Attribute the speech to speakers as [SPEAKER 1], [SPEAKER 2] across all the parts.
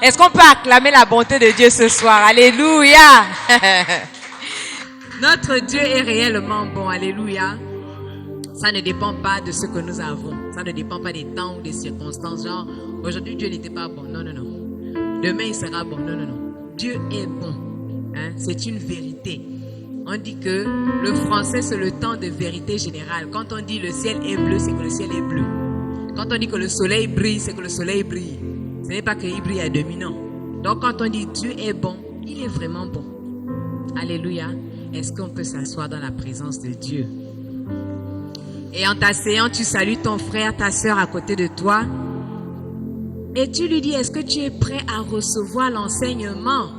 [SPEAKER 1] Est-ce qu'on peut acclamer la bonté de Dieu ce soir? Alléluia. Notre Dieu est réellement bon. Alléluia. Ça ne dépend pas de ce que nous avons. Ça ne dépend pas des temps ou des circonstances. Genre, aujourd'hui Dieu n'était pas bon. Non, non, non. Demain il sera bon. Non, non, non. Dieu est bon. Hein? C'est une vérité. On dit que le français c'est le temps de vérité générale. Quand on dit le ciel est bleu, c'est que le ciel est bleu. Quand on dit que le soleil brille, c'est que le soleil brille. Ce n'est pas qu'il brille à demi, non. Donc quand on dit Dieu est bon, il est vraiment bon. Alléluia. Est-ce qu'on peut s'asseoir dans la présence de Dieu? Et en t'asseyant, tu salues ton frère, ta soeur à côté de toi. Et tu lui dis, est-ce que tu es prêt à recevoir l'enseignement?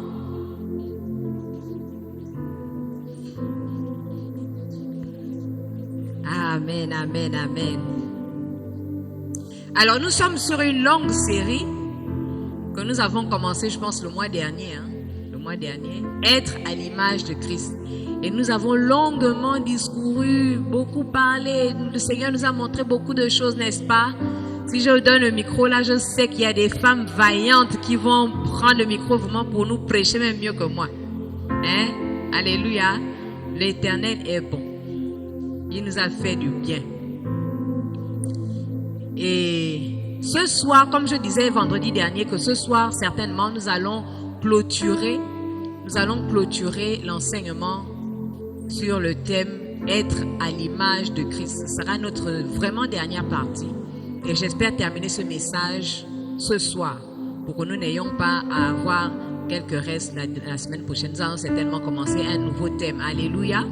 [SPEAKER 1] Amen, amen, amen. Alors nous sommes sur une longue série que nous avons commencé, je pense, le mois dernier. Le mois dernier, être à l'image de Christ. Et nous avons longuement discouru, beaucoup parlé. Le Seigneur nous a montré beaucoup de choses, n'est-ce pas? Si je vous donne le micro, là, je sais qu'il y a des femmes vaillantes qui vont prendre le micro vraiment pour nous prêcher, même mieux que moi. Hein? Alléluia. L'Éternel est bon. Il nous a fait du bien. Et ce soir, comme je disais vendredi dernier, que ce soir, certainement, nous allons clôturer l'enseignement sur le thème être à l'image de Christ. Ce sera notre vraiment dernière partie. Et j'espère terminer ce message ce soir pour que nous n'ayons pas à avoir quelques restes la semaine prochaine. Nous allons certainement commencer un nouveau thème. Alléluia.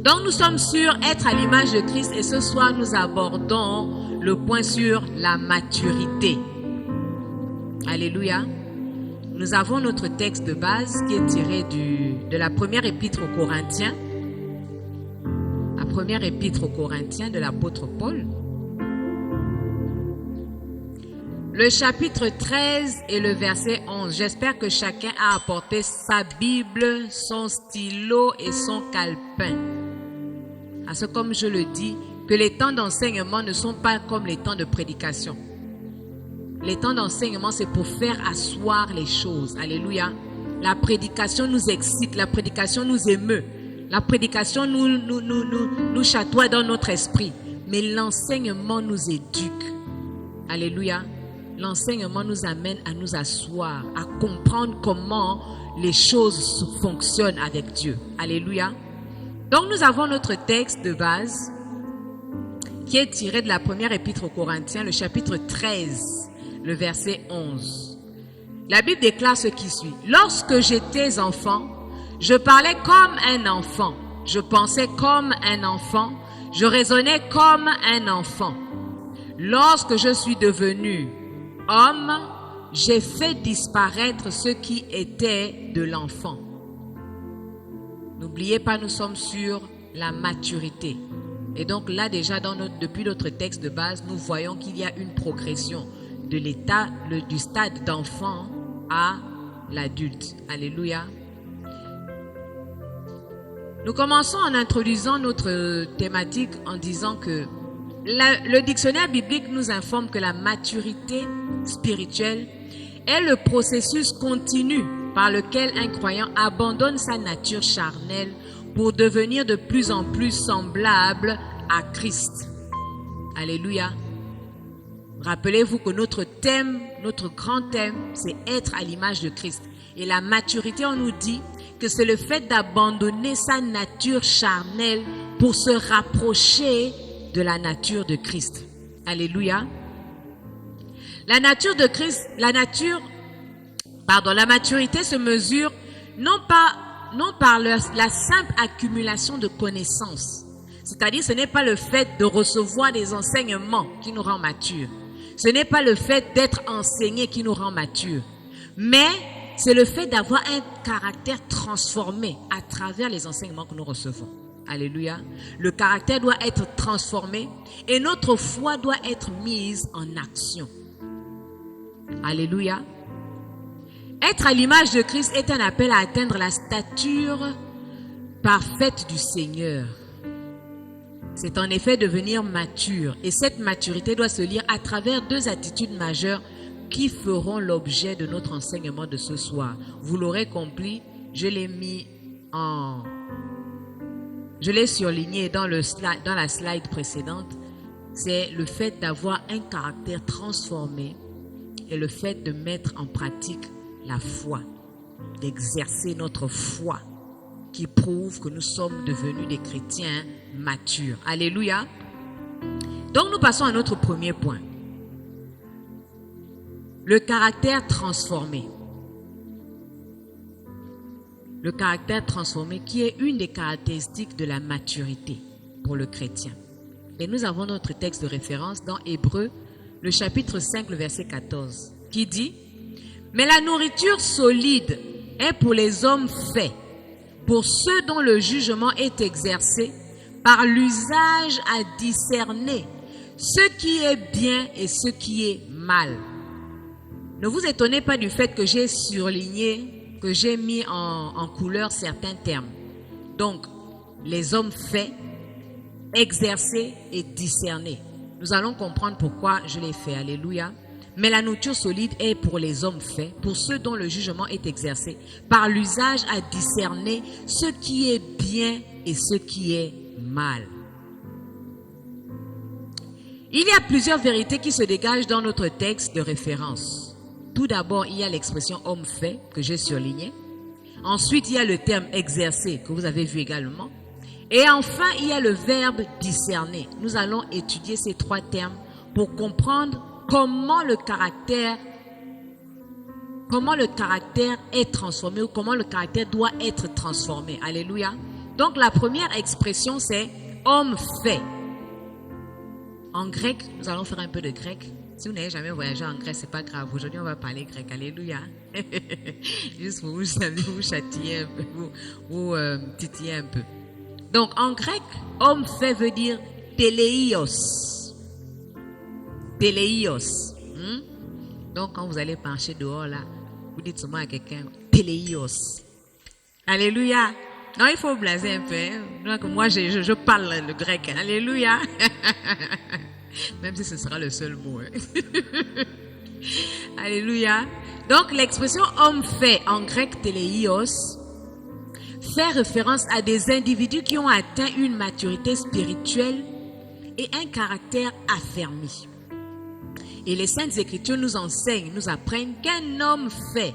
[SPEAKER 1] Donc nous sommes sur être à l'image de Christ et ce soir nous abordons le point sur la maturité. Alléluia. Nous avons notre texte de base qui est tiré de la première épître aux Corinthiens. La première épître aux Corinthiens de l'apôtre Paul. Le chapitre 13 et le verset 11. J'espère que chacun a apporté sa Bible, son stylo et son calepin. À ce comme je le dis, que les temps d'enseignement ne sont pas comme les temps de prédication. Les temps d'enseignement, c'est pour faire asseoir les choses. Alléluia. La prédication nous excite, la prédication nous émeut. La prédication nous chatoie dans notre esprit. Mais l'enseignement nous éduque. Alléluia. L'enseignement nous amène à nous asseoir, à comprendre comment les choses fonctionnent avec Dieu. Alléluia. Donc nous avons notre texte de base qui est tiré de la première épître aux Corinthiens, le chapitre 13, le verset 11. La Bible déclare ce qui suit. Lorsque j'étais enfant, je parlais comme un enfant, je pensais comme un enfant, je raisonnais comme un enfant. Lorsque je suis devenu homme, j'ai fait disparaître ce qui était de l'enfant. N'oubliez pas, nous sommes sur la maturité. Et donc là déjà, depuis notre texte de base, nous voyons qu'il y a une progression de l'état, du stade d'enfant à l'adulte. Alléluia. Nous commençons en introduisant notre thématique en disant que le dictionnaire biblique nous informe que la maturité spirituelle est le processus continu par lequel un croyant abandonne sa nature charnelle pour devenir de plus en plus semblable à Christ. Alléluia. Rappelez-vous que notre thème, notre grand thème, c'est être à l'image de Christ. Et la maturité, on nous dit que c'est le fait d'abandonner sa nature charnelle pour se rapprocher de la nature de Christ. Alléluia. La nature de Christ, la maturité se mesure non par la simple accumulation de connaissances. C'est-à-dire, ce n'est pas le fait de recevoir des enseignements qui nous rend matures. Ce n'est pas le fait d'être enseigné qui nous rend matures. Mais c'est le fait d'avoir un caractère transformé à travers les enseignements que nous recevons. Alléluia. Le caractère doit être transformé et notre foi doit être mise en action. Alléluia. Être à l'image de Christ est un appel à atteindre la stature parfaite du Seigneur. C'est en effet devenir mature. Et cette maturité doit se lire à travers deux attitudes majeures qui feront l'objet de notre enseignement de ce soir. Vous l'aurez compris, je l'ai surligné dans la slide précédente. C'est le fait d'avoir un caractère transformé et le fait de mettre en pratique la foi, d'exercer notre foi qui prouve que nous sommes devenus des chrétiens matures. Alléluia. Donc nous passons à notre premier point. Le caractère transformé. Le caractère transformé qui est une des caractéristiques de la maturité pour le chrétien. Et nous avons notre texte de référence dans Hébreux, le chapitre 5, le verset 14, qui dit « Mais la nourriture solide est pour les hommes faits, pour ceux dont le jugement est exercé par l'usage à discerner ce qui est bien et ce qui est mal. » Ne vous étonnez pas du fait que j'ai surligné, que j'ai mis en couleur certains termes. Donc, les hommes faits, exercer et discerner. Nous allons comprendre pourquoi je l'ai fait. Alléluia. Mais la nourriture solide est pour les hommes faits, pour ceux dont le jugement est exercé, par l'usage à discerner ce qui est bien et ce qui est mal. Il y a plusieurs vérités qui se dégagent dans notre texte de référence. Tout d'abord, il y a l'expression homme fait que j'ai surligné. Ensuite, il y a le terme exercer que vous avez vu également. Et enfin, il y a le verbe discerner. Nous allons étudier ces trois termes pour comprendre comment le caractère est transformé ou comment le caractère doit être transformé. Alléluia. Donc, la première expression, c'est homme fait. En grec, nous allons faire un peu de grec. Si vous n'avez jamais voyagé en Grèce, c'est pas grave. Aujourd'hui, on va parler grec. Alléluia. Juste pour vous châtiller un peu, vous titiller un peu. Donc, en grec, homme fait veut dire teleios. Teleios. Donc, quand vous allez marcher dehors, là, vous dites seulement à quelqu'un, teleios. Alléluia. Non, il faut blaser un peu. Hein. Donc, moi, je parle le grec. Alléluia. Même si ce sera le seul mot. Hein. Alléluia. Donc, l'expression homme fait en grec teleios fait référence à des individus qui ont atteint une maturité spirituelle et un caractère affermi. Et les Saintes Écritures nous enseignent, nous apprennent qu'un homme fait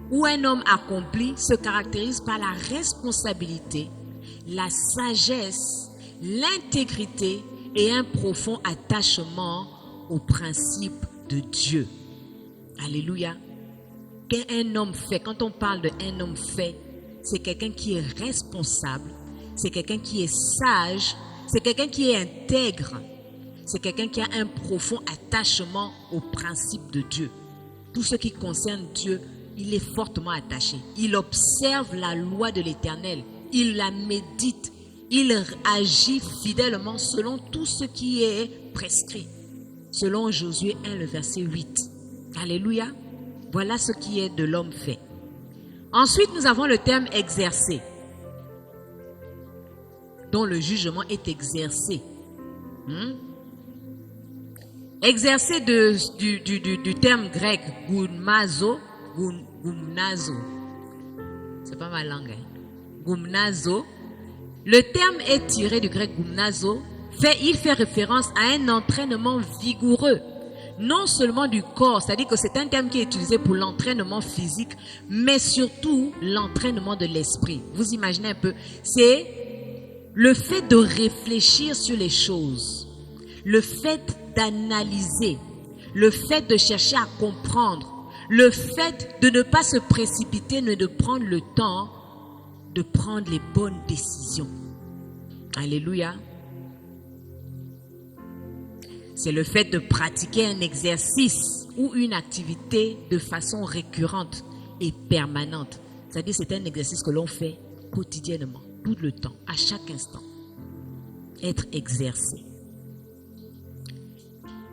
[SPEAKER 1] ou un homme accompli se caractérise par la responsabilité, la sagesse, l'intégrité et un profond attachement aux principes de Dieu. Alléluia. Qu'un homme fait, quand on parle d'un homme fait, c'est quelqu'un qui est responsable, c'est quelqu'un qui est sage, c'est quelqu'un qui est intègre, c'est quelqu'un qui a un profond attachement aux principes de Dieu. Tout ce qui concerne Dieu, il est fortement attaché. Il observe la loi de l'Éternel, il la médite, il agit fidèlement selon tout ce qui est prescrit. Selon Josué 1, le verset 8. Alléluia. Voilà ce qui est de l'homme fait. Ensuite, nous avons le terme exercer, dont le jugement est exercé. Exercer du terme grec gumnazo. C'est pas ma langue. Hein? Gumnazo. Le terme est tiré du grec gumnazo. Il fait référence à un entraînement vigoureux. Non seulement du corps, c'est-à-dire que c'est un terme qui est utilisé pour l'entraînement physique, mais surtout l'entraînement de l'esprit. Vous imaginez un peu, c'est le fait de réfléchir sur les choses, le fait d'analyser, le fait de chercher à comprendre, le fait de ne pas se précipiter, mais de prendre le temps de prendre les bonnes décisions. Alléluia. C'est le fait de pratiquer un exercice ou une activité de façon récurrente et permanente. C'est-à-dire c'est un exercice que l'on fait quotidiennement, tout le temps, à chaque instant. Être exercé.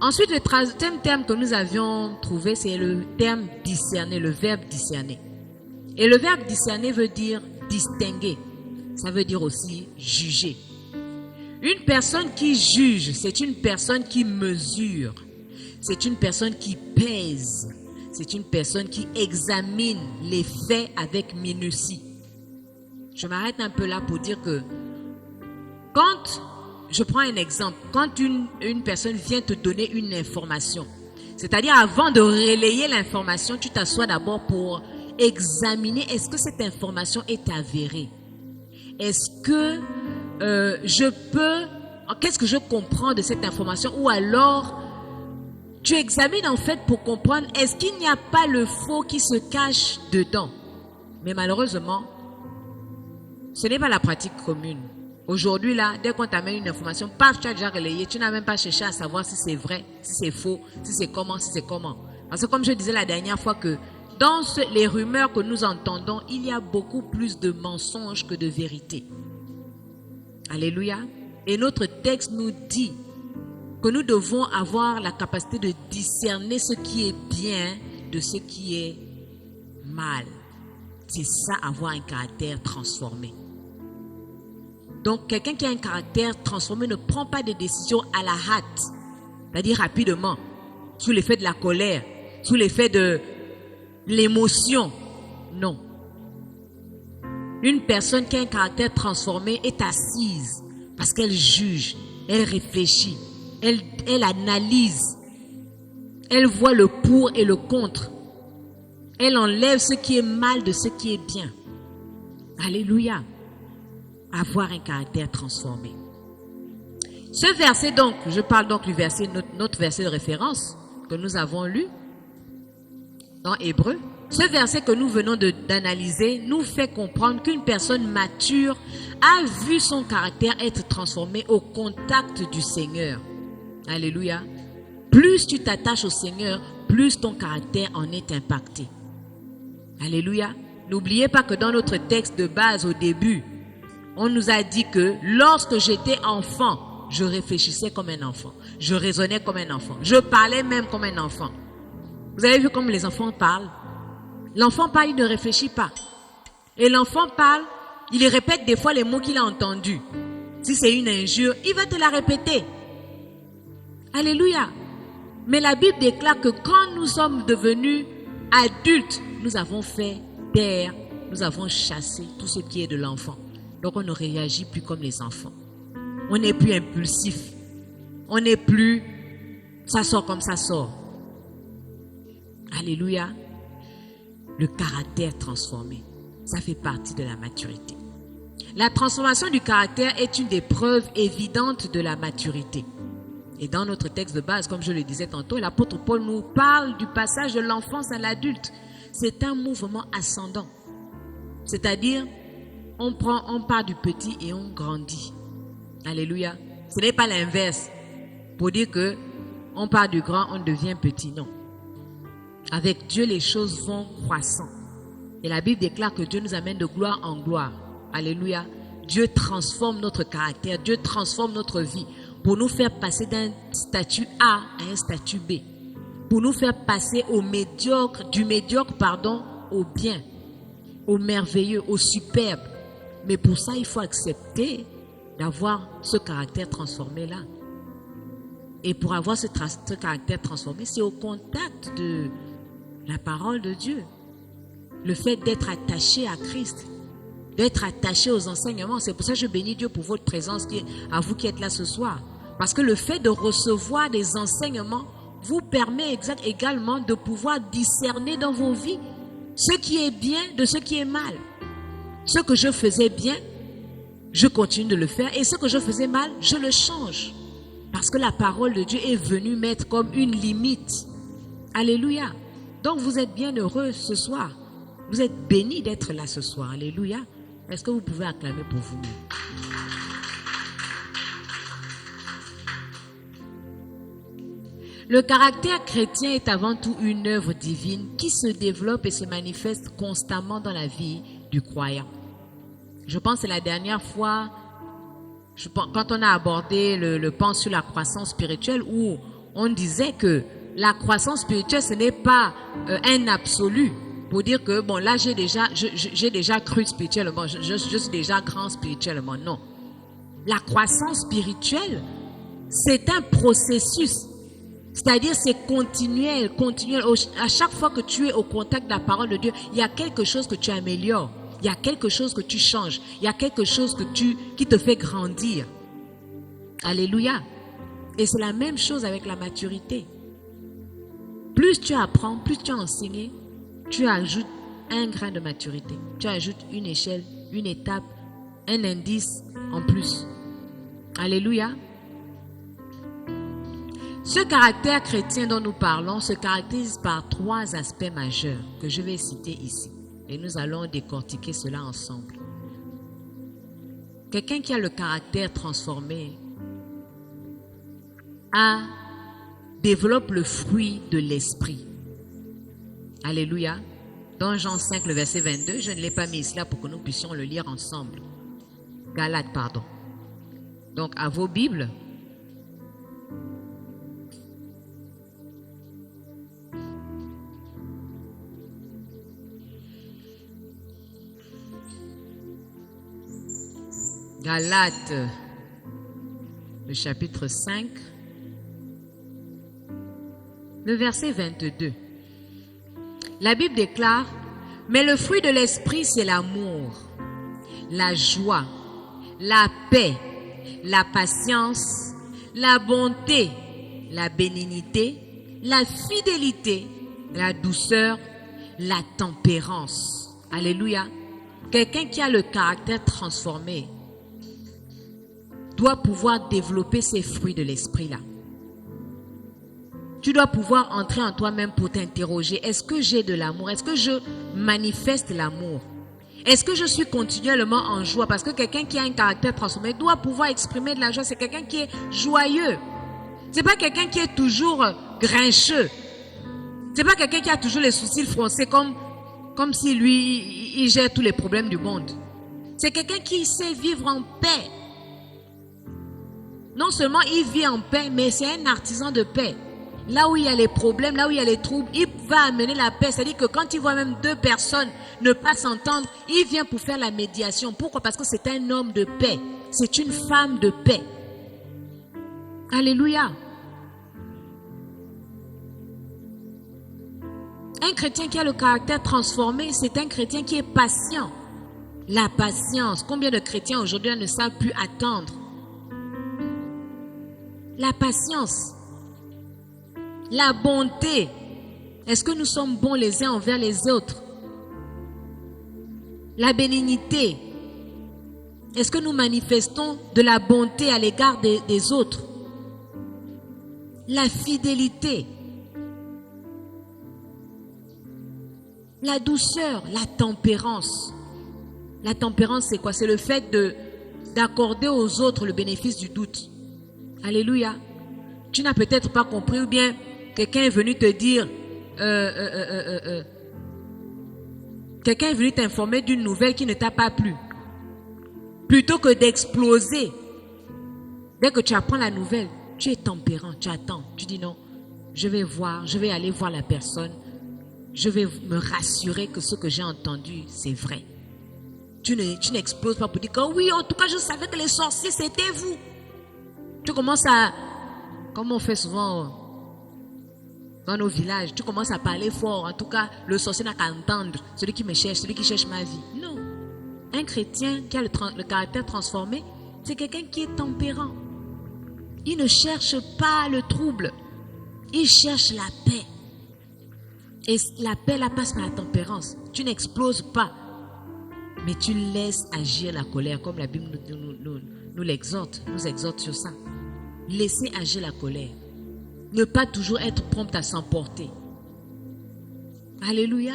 [SPEAKER 1] Ensuite, le troisième terme que nous avions trouvé, c'est le terme discerner, le verbe discerner. Et le verbe discerner veut dire distinguer. Ça veut dire aussi juger. Une personne qui juge, c'est une personne qui mesure. C'est une personne qui pèse. C'est une personne qui examine les faits avec minutie. Je m'arrête un peu là pour dire que quand, je prends un exemple, quand une personne vient te donner une information, c'est-à-dire avant de relayer l'information, tu t'assois d'abord pour examiner est-ce que cette information est avérée. Est-ce que qu'est-ce que je comprends de cette information, ou alors tu examines en fait pour comprendre est-ce qu'il n'y a pas le faux qui se cache dedans. Mais malheureusement, ce n'est pas la pratique commune. Aujourd'hui là, dès qu'on t'amène une information, paf, tu as déjà relayé, tu n'as même pas cherché à savoir si c'est vrai, si c'est faux, si c'est comment. Parce que comme je disais la dernière fois que dans les rumeurs que nous entendons, il y a beaucoup plus de mensonges que de vérité. Alléluia. Et notre texte nous dit que nous devons avoir la capacité de discerner ce qui est bien de ce qui est mal. C'est ça, avoir un caractère transformé. Donc, quelqu'un qui a un caractère transformé ne prend pas de décisions à la hâte, c'est-à-dire rapidement, sous l'effet de la colère, sous l'effet de l'émotion. Non. Une personne qui a un caractère transformé est assise parce qu'elle juge, elle réfléchit, elle analyse, elle voit le pour et le contre. Elle enlève ce qui est mal de ce qui est bien. Alléluia. Avoir un caractère transformé. Ce verset donc, je parle donc du verset, notre verset de référence que nous avons lu dans Hébreux. Ce verset que nous venons d'analyser nous fait comprendre qu'une personne mature a vu son caractère être transformé au contact du Seigneur. Alléluia. Plus tu t'attaches au Seigneur, plus ton caractère en est impacté. Alléluia. N'oubliez pas que dans notre texte de base au début, on nous a dit que lorsque j'étais enfant, je réfléchissais comme un enfant. Je raisonnais comme un enfant. Je parlais même comme un enfant. Vous avez vu comme les enfants parlent? L'enfant parle, il ne réfléchit pas. Et l'enfant parle, il répète des fois les mots qu'il a entendus. Si c'est une injure, il va te la répéter. Alléluia. Mais la Bible déclare que quand nous sommes devenus adultes, nous avons fait taire, nous avons chassé tout ce qui est de l'enfant. Donc on ne réagit plus comme les enfants. On n'est plus impulsif. On n'est plus, ça sort comme ça sort. Alléluia. Le caractère transformé, ça fait partie de la maturité. La transformation du caractère est une des preuves évidentes de la maturité. Et dans notre texte de base, comme je le disais tantôt, l'apôtre Paul nous parle du passage de l'enfance à l'adulte. C'est un mouvement ascendant. C'est-à-dire, on part du petit et on grandit. Alléluia. Ce n'est pas l'inverse. Pour dire que on part du grand, on devient petit. Non. Avec Dieu, les choses vont croissant. Et la Bible déclare que Dieu nous amène de gloire en gloire. Alléluia. Dieu transforme notre caractère. Dieu transforme notre vie pour nous faire passer d'un statut A à un statut B. Pour nous faire passer du médiocre, au bien, au merveilleux, au superbe. Mais pour ça, il faut accepter d'avoir ce caractère transformé-là. Et pour avoir ce caractère transformé, c'est au contact de la parole de Dieu. Le fait d'être attaché à Christ, d'être attaché aux enseignements. C'est pour ça que je bénis Dieu pour votre présence, à vous qui êtes là ce soir. Parce que le fait de recevoir des enseignements vous permet également de pouvoir discerner dans vos vies ce qui est bien de ce qui est mal. Ce que je faisais bien, je continue de le faire. Et ce que je faisais mal, je le change. Parce que la parole de Dieu est venue mettre comme une limite. Alléluia. Donc vous êtes bien heureux ce soir. Vous êtes bénis d'être là ce soir. Alléluia. Est-ce que vous pouvez acclamer pour vous-même? Le caractère chrétien est avant tout une œuvre divine qui se développe et se manifeste constamment dans la vie du croyant. Je pense que c'est la dernière fois, quand on a abordé le pan sur la croissance spirituelle, où on disait que la croissance spirituelle, ce n'est pas un absolu. Pour dire que, bon, là, j'ai déjà cru spirituellement, je suis déjà grand spirituellement. Non. La croissance spirituelle, c'est un processus. C'est-à-dire, c'est continuel. À chaque fois que tu es au contact de la parole de Dieu, il y a quelque chose que tu améliores. Il y a quelque chose que tu changes. Il y a quelque chose qui te fait grandir. Alléluia. Et c'est la même chose avec la maturité. Plus tu apprends, plus tu as enseigné, tu ajoutes un grain de maturité. Tu ajoutes une échelle, une étape, un indice en plus. Alléluia. Ce caractère chrétien dont nous parlons se caractérise par 3 aspects majeurs que je vais citer ici. Et nous allons décortiquer cela ensemble. Quelqu'un qui a le caractère transformé développe le fruit de l'esprit. Alléluia. Dans Jean 5, le verset 22, je ne l'ai pas mis ici là pour que nous puissions le lire ensemble. Galates, pardon. Donc, à vos Bibles. Galates, le chapitre 5, le verset 22. La Bible déclare, « Mais le fruit de l'esprit, c'est l'amour, la joie, la paix, la patience, la bonté, la bénignité, la fidélité, la douceur, la tempérance. » Alléluia. Quelqu'un qui a le caractère transformé doit pouvoir développer ces fruits de l'esprit-là. Tu dois pouvoir entrer en toi-même pour t'interroger. Est-ce que j'ai de l'amour? Est-ce que je manifeste l'amour? Est-ce que je suis continuellement en joie? Parce que quelqu'un qui a un caractère transformé doit pouvoir exprimer de la joie. C'est quelqu'un qui est joyeux. C'est pas quelqu'un qui est toujours grincheux. C'est pas quelqu'un qui a toujours les sourcils froncés comme si lui, il gère tous les problèmes du monde. C'est quelqu'un qui sait vivre en paix. Non seulement il vit en paix, mais c'est un artisan de paix. Là où il y a les problèmes, là où il y a les troubles, il va amener la paix. C'est-à-dire que quand il voit même 2 personnes ne pas s'entendre, il vient pour faire la médiation. Pourquoi? Parce que c'est un homme de paix. C'est une femme de paix. Alléluia. Un chrétien qui a le caractère transformé, c'est un chrétien qui est patient. La patience. Combien de chrétiens aujourd'hui ne savent plus attendre? La patience. La bonté. Est-ce que nous sommes bons les uns envers les autres? La bénignité. Est-ce que nous manifestons de la bonté à l'égard des autres? La fidélité. La douceur, la tempérance. La tempérance, c'est quoi? C'est le fait d'accorder aux autres le bénéfice du doute. Alléluia. Tu n'as peut-être pas compris ou bien quelqu'un est venu te dire, quelqu'un est venu t'informer d'une nouvelle qui ne t'a pas plu. Plutôt que d'exploser, dès que tu apprends la nouvelle, tu es tempérant, tu attends. Tu dis non, je vais aller voir la personne. Je vais me rassurer que ce que j'ai entendu, c'est vrai. Tu n'exploses pas pour dire que oui, en tout cas, je savais que les sorciers, c'était vous. Tu commences à, comme on fait souvent dans nos villages, tu commences à parler fort. En tout cas, le sorcier n'a qu'à entendre. Celui qui me cherche, celui qui cherche ma vie. Non. Un chrétien qui a le caractère transformé, c'est quelqu'un qui est tempérant. Il ne cherche pas le trouble. Il cherche la paix. Et la paix, la passe par la tempérance. Tu n'exploses pas. Mais tu laisses agir la colère, comme la Bible nous l'exhorte, nous exhorte sur ça. Laissez agir la colère. Ne pas toujours être prompt à s'emporter. Alléluia.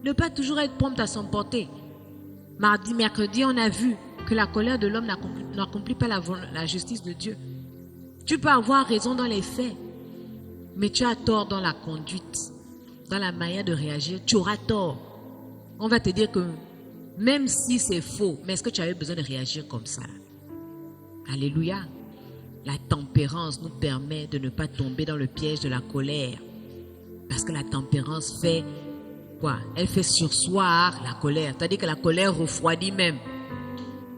[SPEAKER 1] Ne pas toujours être prompt à s'emporter. Mercredi, on a vu que la colère de l'homme n'accomplit pas la justice de Dieu. Tu peux avoir raison dans les faits, mais tu as tort dans la conduite, dans la manière de réagir. Tu auras tort. On va te dire que même si c'est faux, mais est-ce que tu avais besoin de réagir comme ça? Alléluia. La tempérance nous permet de ne pas tomber dans le piège de la colère. Parce que la tempérance fait quoi? Elle fait surseoir la colère. C'est-à-dire que la colère refroidit même.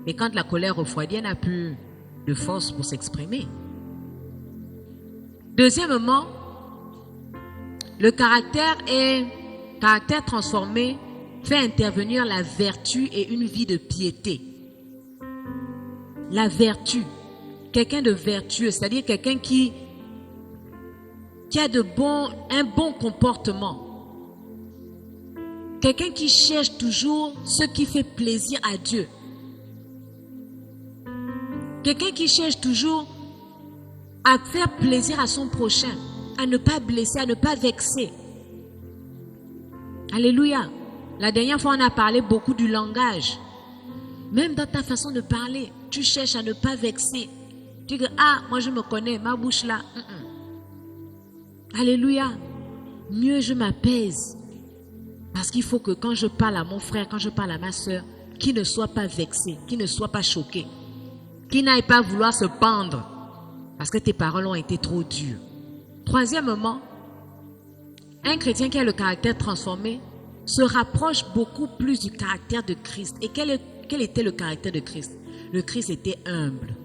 [SPEAKER 1] Et quand la colère refroidit, elle n'a plus de force pour s'exprimer. Deuxièmement, Le caractère transformé fait intervenir la vertu et une vie de piété. La vertu, quelqu'un de vertueux, c'est-à-dire quelqu'un qui a un bon comportement. Quelqu'un qui cherche toujours ce qui fait plaisir à Dieu. Quelqu'un qui cherche toujours à faire plaisir à son prochain, à ne pas blesser, à ne pas vexer. Alléluia. La dernière fois, on a parlé beaucoup du langage. Même dans ta façon de parler, tu cherches à ne pas vexer. Tu dis, moi je me connais, ma bouche là. Alléluia. Mieux je m'apaise. Parce qu'il faut que quand je parle à mon frère, quand je parle à ma soeur, qu'il ne soit pas vexé, qu'il ne soit pas choqué. Qu'il n'aille pas vouloir se pendre. Parce que tes paroles ont été trop dures. Troisièmement, un chrétien qui a le caractère transformé se rapproche beaucoup plus du caractère de Christ. Et quel était le caractère de Christ? Le Christ était humble.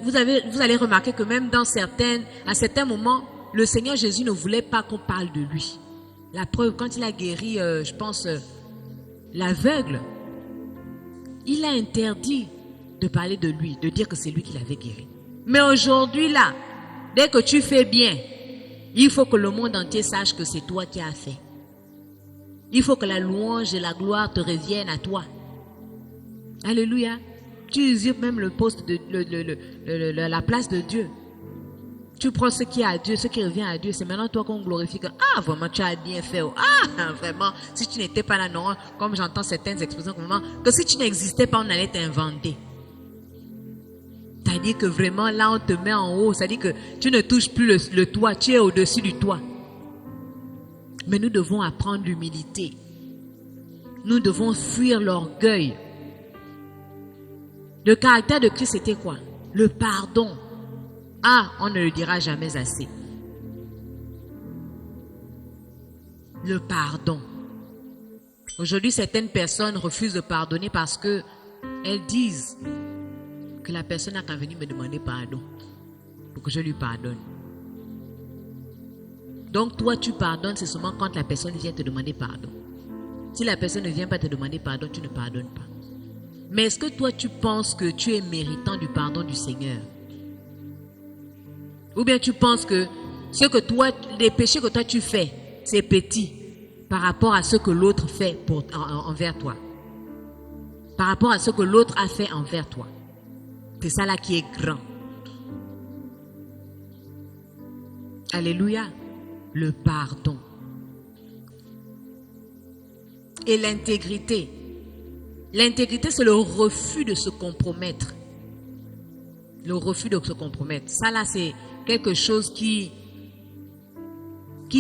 [SPEAKER 1] Vous allez remarquer que même à certains moments, le Seigneur Jésus ne voulait pas qu'on parle de lui. La preuve, quand il a guéri, l'aveugle, il a interdit de parler de lui, de dire que c'est lui qui l'avait guéri. Mais aujourd'hui là, dès que tu fais bien, il faut que le monde entier sache que c'est toi qui as fait. Il faut que la louange et la gloire te reviennent à toi. Alléluia. Tu usurpes même le poste la place de Dieu. Tu prends ce qui est à Dieu, ce qui revient à Dieu. C'est maintenant toi qu'on glorifie que, vraiment, tu as bien fait. Vraiment, si tu n'étais pas là, non, comme j'entends certaines expressions, que si tu n'existais pas, on allait t'inventer. C'est-à-dire que vraiment, là, on te met en haut. C'est-à-dire que tu ne touches plus le toit, tu es au-dessus du toit. Mais nous devons apprendre l'humilité. Nous devons fuir l'orgueil. Le caractère de Christ, c'était quoi? Le pardon. On ne le dira jamais assez. Le pardon. Aujourd'hui, certaines personnes refusent de pardonner parce que elles disent que la personne n'a qu'à venir me demander pardon pour que je lui pardonne. Donc toi, tu pardonnes, c'est seulement quand la personne vient te demander pardon. Si la personne ne vient pas te demander pardon, tu ne pardonnes pas. Mais est-ce que toi, tu penses que tu es méritant du pardon du Seigneur? Ou bien tu penses que les péchés que toi tu fais, c'est petit par rapport à ce que l'autre fait envers toi. Par rapport à ce que l'autre a fait envers toi. C'est ça là qui est grand. Alléluia. Le pardon. Et l'intégrité. L'intégrité, c'est le refus de se compromettre. Le refus de se compromettre. Ça là, c'est quelque chose qui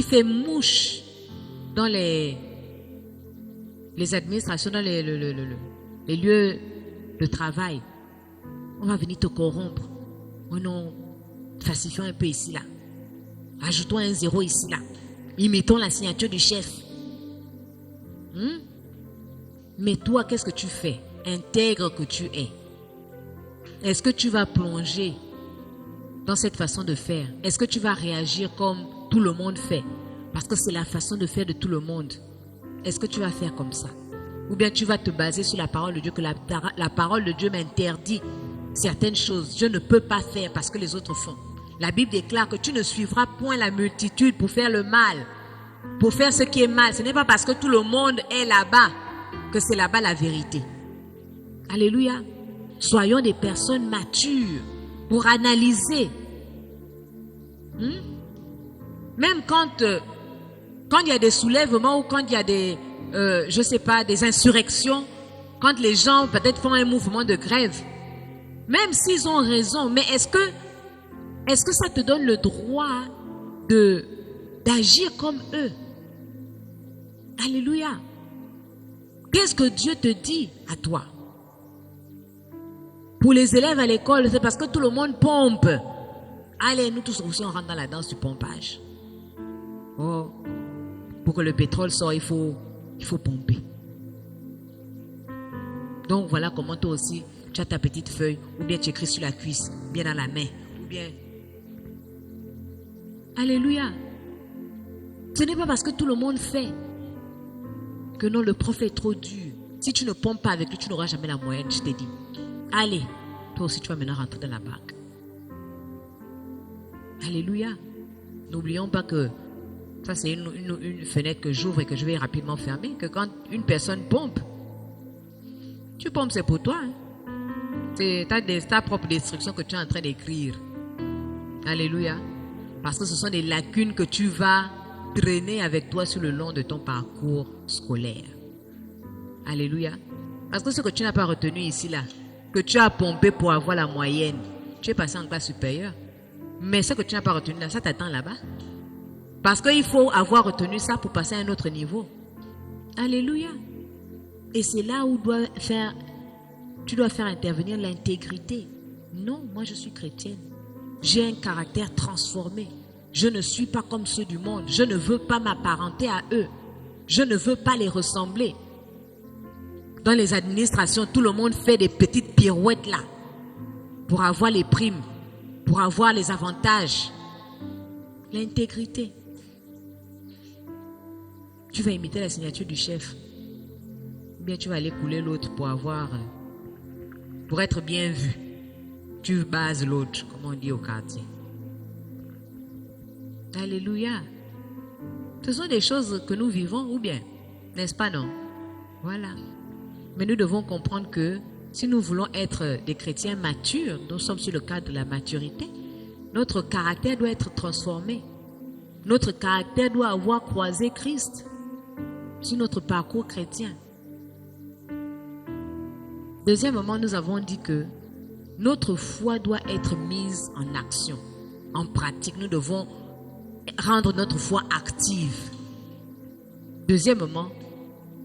[SPEAKER 1] fait mouche dans les administrations, dans les lieux de travail. On va venir te corrompre. Oh non, falsifions un peu ici, là. Ajoutons un zéro ici, là. Imitons la signature du chef. Mais toi, qu'est-ce que tu fais? Intègre que tu es. Est-ce que tu vas plonger dans cette façon de faire? Est-ce que tu vas réagir comme tout le monde fait? Parce que c'est la façon de faire de tout le monde. Est-ce que tu vas faire comme ça? Ou bien tu vas te baser sur la parole de Dieu, que la parole de Dieu m'interdit certaines choses. Je ne peux pas faire parce que les autres font. La Bible déclare que tu ne suivras point la multitude pour faire le mal, pour faire ce qui est mal. Ce n'est pas parce que tout le monde est là-bas que c'est là-bas la vérité. Alléluia. Soyons des personnes matures pour analyser. Même quand il y a des soulèvements ou quand il y a des, des insurrections, quand les gens peut-être font un mouvement de grève, même s'ils ont raison, mais est-ce que ça te donne le droit d'agir comme eux? Alléluia. Qu'est-ce que Dieu te dit à toi? Pour les élèves à l'école, c'est parce que tout le monde pompe. Allez, nous tous aussi, on rentre dans la danse du pompage. Pour que le pétrole sorte, il faut pomper. Donc voilà comment toi aussi, tu as ta petite feuille, ou bien tu écris sur la cuisse, bien dans la main, ou bien... Alléluia. Ce n'est pas parce que tout le monde fait que non, le prof est trop dur. Si tu ne pompes pas avec lui, tu n'auras jamais la moyenne, je t'ai dit. Allez, toi aussi tu vas maintenant rentrer dans la barque. Alléluia. N'oublions pas que ça c'est une fenêtre que j'ouvre et que je vais rapidement fermer. Que quand une personne pompe, tu pompes, c'est pour toi. Hein. C'est ta propre destruction que tu es en train d'écrire. Alléluia. Parce que ce sont des lacunes que tu vas traîner avec toi sur le long de ton parcours scolaire. Alléluia. Parce que ce que tu n'as pas retenu ici, là, que tu as pompé pour avoir la moyenne, tu es passé en classe supérieure. Mais ce que tu n'as pas retenu là, ça t'attend là-bas. Parce qu'il faut avoir retenu ça pour passer à un autre niveau. Alléluia. Et c'est là où tu dois faire intervenir l'intégrité. Non, moi je suis chrétienne. J'ai un caractère transformé. Je ne suis pas comme ceux du monde. Je ne veux pas m'apparenter à eux. Je ne veux pas les ressembler. Dans les administrations, tout le monde fait des petites pirouettes là pour avoir les primes, pour avoir les avantages. L'intégrité. Tu vas imiter la signature du chef. Ou bien tu vas aller couler l'autre pour être bien vu. Tu bases l'autre, comme on dit au quartier. Alléluia. Ce sont des choses que nous vivons, ou bien, n'est-ce pas, non? Voilà. Mais nous devons comprendre que si nous voulons être des chrétiens matures, nous sommes sur le cadre de la maturité, notre caractère doit être transformé. Notre caractère doit avoir croisé Christ sur notre parcours chrétien. Deuxièmement, nous avons dit que notre foi doit être mise en action, en pratique. Nous devons rendre notre foi active. Deuxièmement,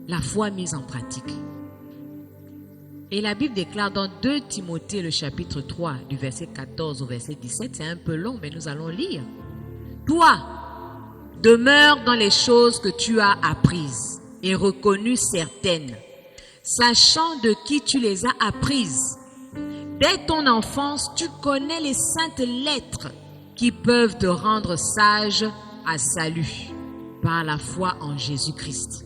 [SPEAKER 1] la foi mise en pratique. Et la Bible déclare dans 2 Timothée, le chapitre 3, du verset 14 au verset 17, c'est un peu long, mais nous allons lire. Toi, demeure dans les choses que tu as apprises et reconnues certaines, sachant de qui tu les as apprises. Dès ton enfance, tu connais les saintes lettres qui peuvent te rendre sage à salut par la foi en Jésus-Christ.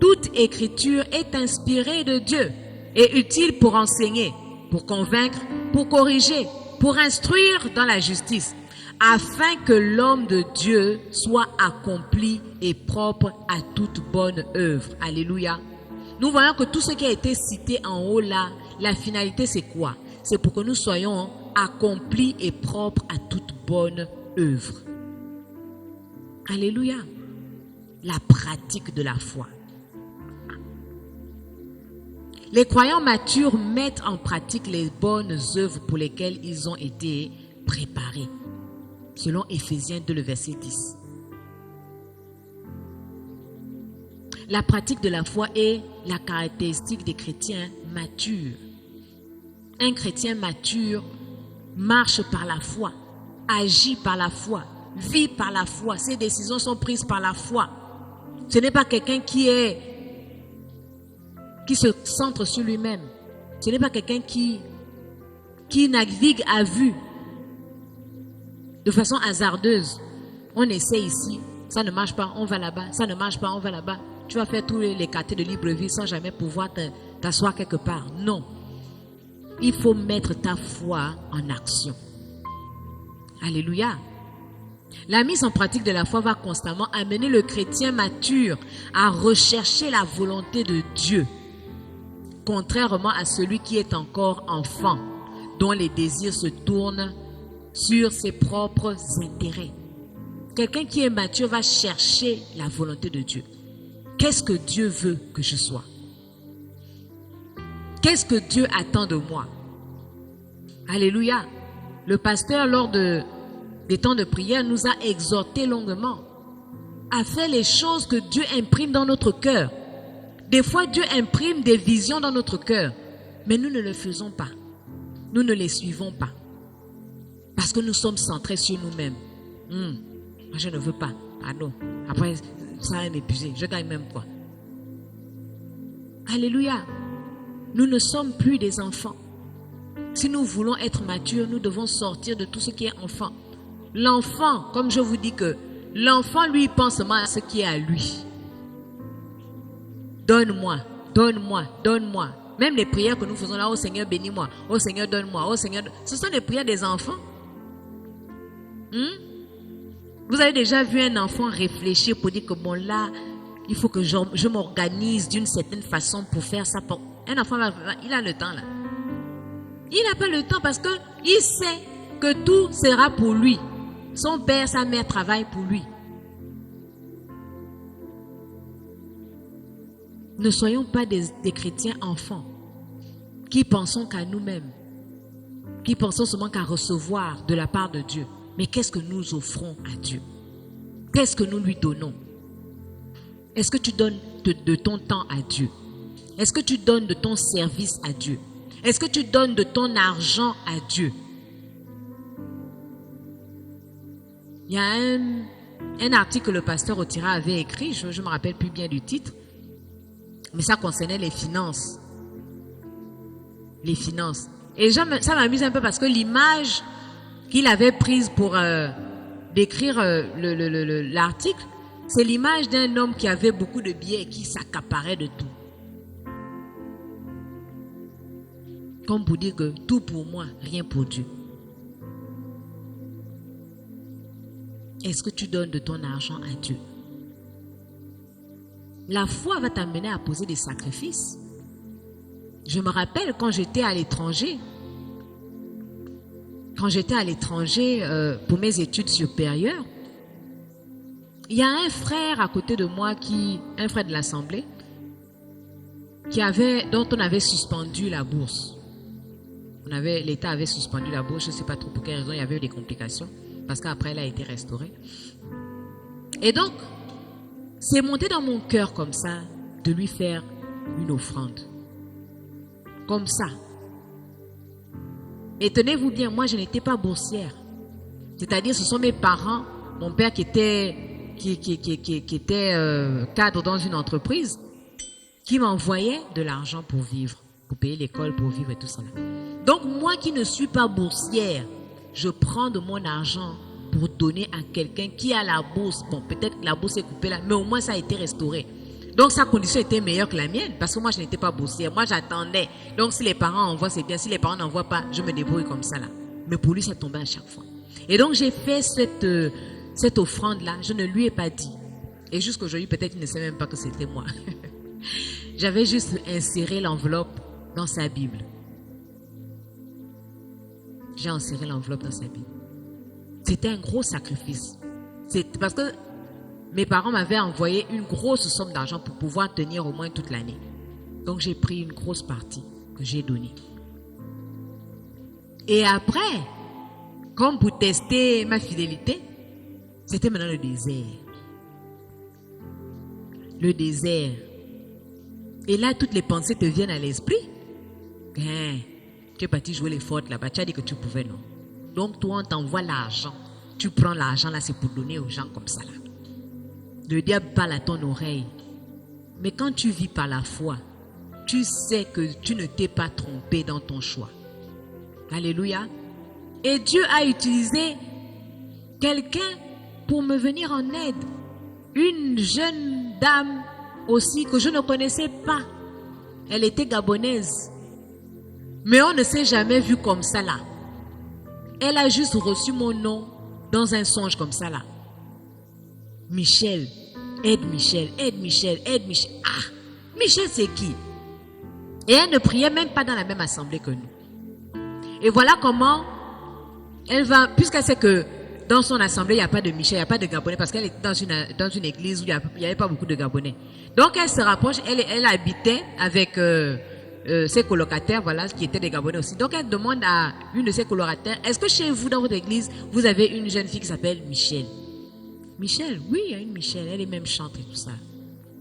[SPEAKER 1] Toute écriture est inspirée de Dieu et utile pour enseigner, pour convaincre, pour corriger, pour instruire dans la justice, afin que l'homme de Dieu soit accompli et propre à toute bonne œuvre. Alléluia. Nous voyons que tout ce qui a été cité en haut là, la finalité c'est quoi? C'est pour que nous soyons accomplis et propres à toute bonne œuvre. Alléluia. La pratique de la foi. Les croyants matures mettent en pratique les bonnes œuvres pour lesquelles ils ont été préparés. Selon Éphésiens 2, le verset 10. La pratique de la foi est la caractéristique des chrétiens matures. Un chrétien mature marche par la foi, agit par la foi, vit par la foi. Ses décisions sont prises par la foi. Ce n'est pas quelqu'un qui se centre sur lui-même. Ce n'est pas quelqu'un qui navigue à vue de façon hasardeuse. On essaie ici, ça ne marche pas, on va là-bas, ça ne marche pas, on va là-bas. Tu vas faire tous les quartiers de libre vie sans jamais pouvoir t'asseoir quelque part. Non. Il faut mettre ta foi en action. Alléluia. La mise en pratique de la foi va constamment amener le chrétien mature à rechercher la volonté de Dieu, contrairement à celui qui est encore enfant, dont les désirs se tournent sur ses propres intérêts. Quelqu'un qui est mature va chercher la volonté de Dieu. Qu'est-ce que Dieu veut que je sois? Qu'est-ce que Dieu attend de moi? Alléluia. Le pasteur, lors des temps de prière, nous a exhortés longuement à faire les choses que Dieu imprime dans notre cœur. Des fois, Dieu imprime des visions dans notre cœur, mais nous ne le faisons pas. Nous ne les suivons pas. Parce que nous sommes centrés sur nous-mêmes. Moi, je ne veux pas. Ah non. Après, ça va m'épuiser. Je gagne même quoi. Alléluia. Nous ne sommes plus des enfants. Si nous voulons être matures, nous devons sortir de tout ce qui est enfant. L'enfant, comme je vous dis que L'enfant, lui, pense seulement à ce qui est à lui. Donne-moi, donne-moi, donne-moi. Même les prières que nous faisons là, oh Seigneur, bénis-moi, oh Seigneur, donne-moi, oh Seigneur. Ce sont les prières des enfants. Vous avez déjà vu un enfant réfléchir pour dire que bon là, il faut que je m'organise d'une certaine façon pour faire ça. Un enfant, il a le temps là. Il n'a pas le temps parce qu'il sait que tout sera pour lui. Son père, sa mère travaillent pour lui. Ne soyons pas des chrétiens enfants qui pensons qu'à nous-mêmes, qui pensons seulement qu'à recevoir de la part de Dieu. Mais qu'est-ce que nous offrons à Dieu? Qu'est-ce que nous lui donnons? Est-ce que tu donnes de ton temps à Dieu? Est-ce que tu donnes de ton service à Dieu? Est-ce que tu donnes de ton argent à Dieu? Il y a un article que le pasteur Otira avait écrit, je ne me rappelle plus bien du titre, mais ça concernait les finances. Les finances. Et ça m'amuse un peu parce que l'image qu'il avait prise pour décrire l'article, c'est l'image d'un homme qui avait beaucoup de biens et qui s'accaparait de tout. Comme pour dire que tout pour moi, rien pour Dieu. Est-ce que tu donnes de ton argent à Dieu? La foi va t'amener à poser des sacrifices. Je me rappelle quand j'étais à l'étranger, pour mes études supérieures, il y a un frère à côté de moi, un frère de l'Assemblée, dont on avait suspendu la bourse. L'État avait suspendu la bourse, je ne sais pas trop pour quelle raison, il y avait eu des complications, parce qu'après elle a été restaurée. Et donc, c'est monté dans mon cœur comme ça, de lui faire une offrande. Comme ça. Et tenez-vous bien, moi je n'étais pas boursière. C'est-à-dire ce sont mes parents, mon père qui était cadre dans une entreprise, qui m'envoyait de l'argent pour vivre, pour payer l'école, pour vivre et tout ça. Donc moi qui ne suis pas boursière, je prends de mon argent pour donner à quelqu'un qui a la bourse. Bon, peut-être que la bourse est coupée là, mais au moins ça a été restauré. Donc sa condition était meilleure que la mienne, parce que moi je n'étais pas boursière, moi j'attendais. Donc si les parents envoient, c'est bien, si les parents n'envoient pas, je me débrouille comme ça là. Mais pour lui ça tombait à chaque fois. Et donc j'ai fait cette offrande là, je ne lui ai pas dit. Et jusqu'aujourd'hui peut-être il ne sait même pas que c'était moi. J'avais juste inséré l'enveloppe dans sa Bible. J'ai inséré l'enveloppe dans sa Bible. C'était un gros sacrifice. C'est parce que mes parents m'avaient envoyé une grosse somme d'argent pour pouvoir tenir au moins toute l'année. Donc j'ai pris une grosse partie que j'ai donnée. Et après, comme pour tester ma fidélité, c'était maintenant le désert. Le désert. Et là, toutes les pensées te viennent à l'esprit. Hein, tu es parti jouer les fortes là-bas, tu as dit que tu pouvais, non? Donc toi, on t'envoie l'argent. Tu prends l'argent là, c'est pour donner aux gens comme ça là. Le diable parle à ton oreille. Mais quand tu vis par la foi, tu sais que tu ne t'es pas trompé dans ton choix. Alléluia. Et Dieu a utilisé quelqu'un pour me venir en aide. Une jeune dame aussi que je ne connaissais pas. Elle était gabonaise. Mais on ne s'est jamais vu comme ça là. Elle a juste reçu mon nom dans un songe comme ça là. Michel, aide Michel, aide Michel, aide Michel. Ah, Michel c'est qui? Et elle ne priait même pas dans la même assemblée que nous. Et voilà comment elle va, puisqu'elle sait que dans son assemblée il n'y a pas de Michel, il n'y a pas de Gabonais, parce qu'elle était dans une église où il n'y avait pas beaucoup de Gabonais. Donc elle se rapproche, elle habitait avec ses colocataires, voilà, qui étaient des Gabonais aussi. Donc elle demande à une de ses colocataires, est-ce que chez vous, dans votre église, vous avez une jeune fille qui s'appelle Michel? Michel, oui, il y a une Michel, elle est même chante et tout ça.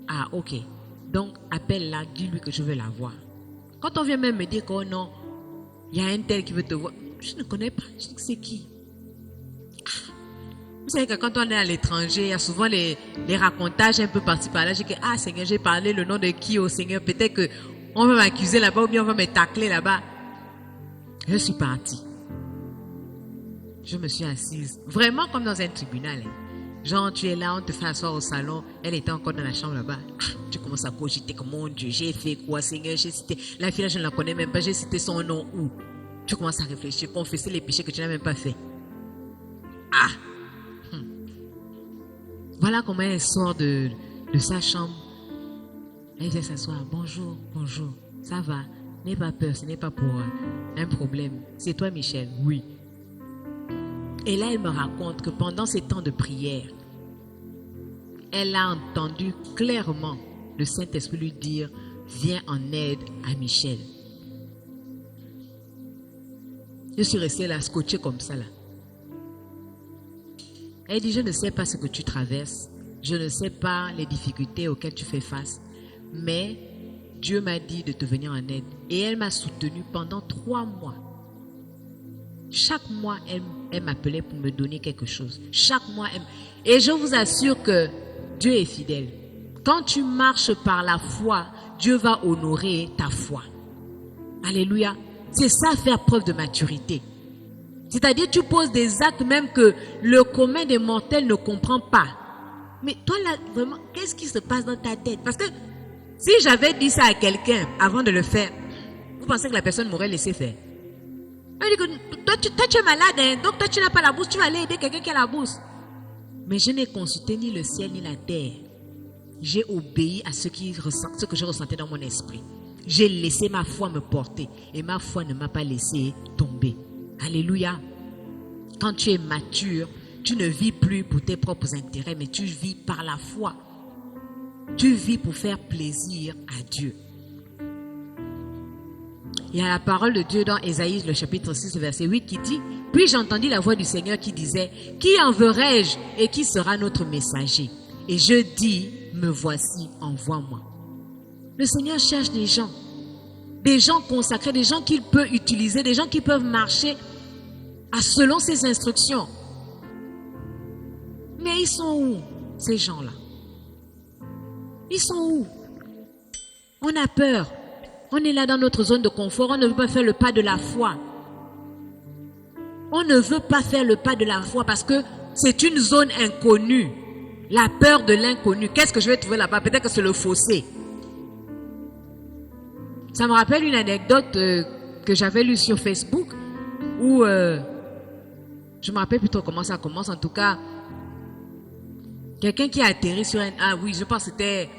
[SPEAKER 1] Ah, ok. Donc, appelle-la, dis-lui que je veux la voir. Quand on vient même me dire qu'oh non, il y a un tel qui veut te voir, je ne connais pas, je dis que c'est qui? Ah. Vous savez que quand on est à l'étranger, il y a souvent les racontages un peu par-ci par-là. Je dis que, ah Seigneur, j'ai parlé le nom de qui au Seigneur? Peut-être qu'on va m'accuser là-bas ou bien on va me tacler là-bas. Je suis partie. Je me suis assise, vraiment comme dans un tribunal. Genre, tu es là, on te fait asseoir au salon, elle était encore dans la chambre là-bas. Tu commences à cogiter comme mon Dieu, j'ai fait quoi, Seigneur, j'ai cité. La fille là, je ne la connais même pas, j'ai cité son nom où. Tu commences à réfléchir, confesser les péchés que tu n'as même pas fait. Ah! Voilà comment elle sort de sa chambre. Elle vient s'asseoir. Bonjour, bonjour, ça va? N'aie pas peur, ce n'est pas pour un problème. C'est toi, Michel? Oui. Et là, elle me raconte que pendant ces temps de prière, elle a entendu clairement le Saint-Esprit lui dire, viens en aide à Michel. Je suis restée là, scotchée comme ça là. Elle dit, je ne sais pas ce que tu traverses, je ne sais pas les difficultés auxquelles tu fais face, mais Dieu m'a dit de te venir en aide. Et elle m'a soutenue pendant 3 mois. Chaque mois, elle m'appelait pour me donner quelque chose. Chaque mois, et je vous assure que Dieu est fidèle. Quand tu marches par la foi, Dieu va honorer ta foi. Alléluia. C'est ça, faire preuve de maturité. C'est-à-dire, tu poses des actes même que le commun des mortels ne comprend pas. Mais toi, là, vraiment, qu'est-ce qui se passe dans ta tête? Parce que si j'avais dit ça à quelqu'un avant de le faire, vous pensez que la personne m'aurait laissé faire? Elle dit que toi, tu es malade, hein? Donc toi, tu n'as pas la bourse, tu vas aller aider quelqu'un qui a la bourse. Mais je n'ai consulté ni le ciel ni la terre. J'ai obéi à ce que je ressentais dans mon esprit. J'ai laissé ma foi me porter et ma foi ne m'a pas laissé tomber. Alléluia. Quand tu es mature, tu ne vis plus pour tes propres intérêts, mais tu vis par la foi. Tu vis pour faire plaisir à Dieu. Il y a la parole de Dieu dans Ésaïe, le chapitre 6, verset 8 qui dit, « Puis j'entendis la voix du Seigneur qui disait, « Qui enverrai-je et qui sera notre messager? Et je dis, me voici, envoie-moi. » Le Seigneur cherche des gens consacrés, des gens qu'il peut utiliser, des gens qui peuvent marcher selon ses instructions. Mais ils sont où, ces gens-là? Ils sont où? On a peur. On est là dans notre zone de confort. On ne veut pas faire le pas de la foi. On ne veut pas faire le pas de la foi parce que c'est une zone inconnue. La peur de l'inconnu. Qu'est-ce que je vais trouver là-bas? Peut-être que c'est le fossé. Ça me rappelle une anecdote que j'avais lue sur Facebook où je me rappelle plus trop comment ça commence. En tout cas, quelqu'un qui a atterri sur un... Ah oui, je pense que c'était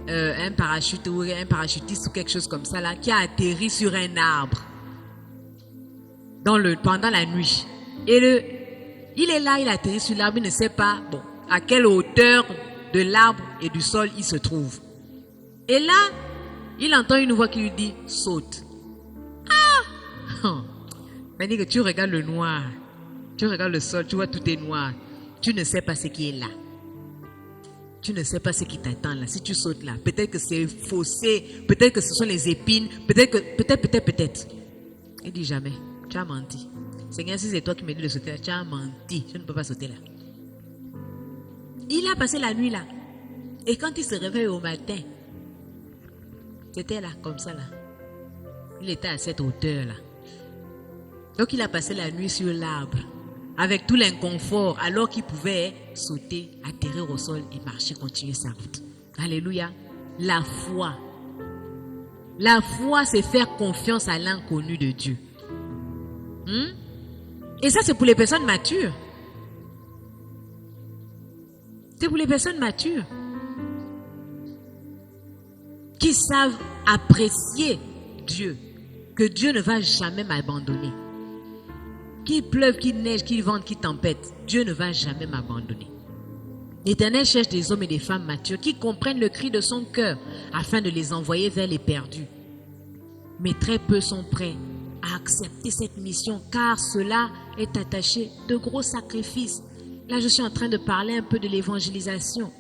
[SPEAKER 1] un parachute ou un parachutiste ou quelque chose comme ça là, qui a atterri sur un arbre pendant la nuit. Et il est là, il a atterri sur l'arbre, il ne sait pas à quelle hauteur de l'arbre et du sol il se trouve. Et là, il entend une voix qui lui dit « Saute ». Ah! C'est-à-dire que tu regardes le noir, tu regardes le sol, tu vois tout est noir. Tu ne sais pas ce qui est là. Tu ne sais pas ce qui t'attend là. Si tu sautes là, peut-être que c'est fossé, peut-être que ce sont les épines, peut-être. Il dit jamais. Tu as menti. Seigneur, si c'est toi qui me dis de sauter là, tu as menti. Je ne peux pas sauter là. Il a passé la nuit là. Et quand il se réveille au matin, c'était là, comme ça là. Il était à cette hauteur là. Donc il a passé la nuit sur l'arbre, avec tout l'inconfort, alors qu'il pouvait sauter, atterrir au sol et marcher, continuer sa route. Alléluia. La foi. La foi, c'est faire confiance à l'inconnu de Dieu. Et ça, c'est pour les personnes matures. C'est pour les personnes matures qui savent apprécier Dieu, que Dieu ne va jamais m'abandonner. Qu'il pleuve, qu'il neige, qu'il vente, qu'il tempête, Dieu ne va jamais m'abandonner. L'Éternel cherche des hommes et des femmes matures qui comprennent le cri de son cœur afin de les envoyer vers les perdus. Mais très peu sont prêts à accepter cette mission car cela est attaché de gros sacrifices. Là, je suis en train de parler un peu de l'évangélisation.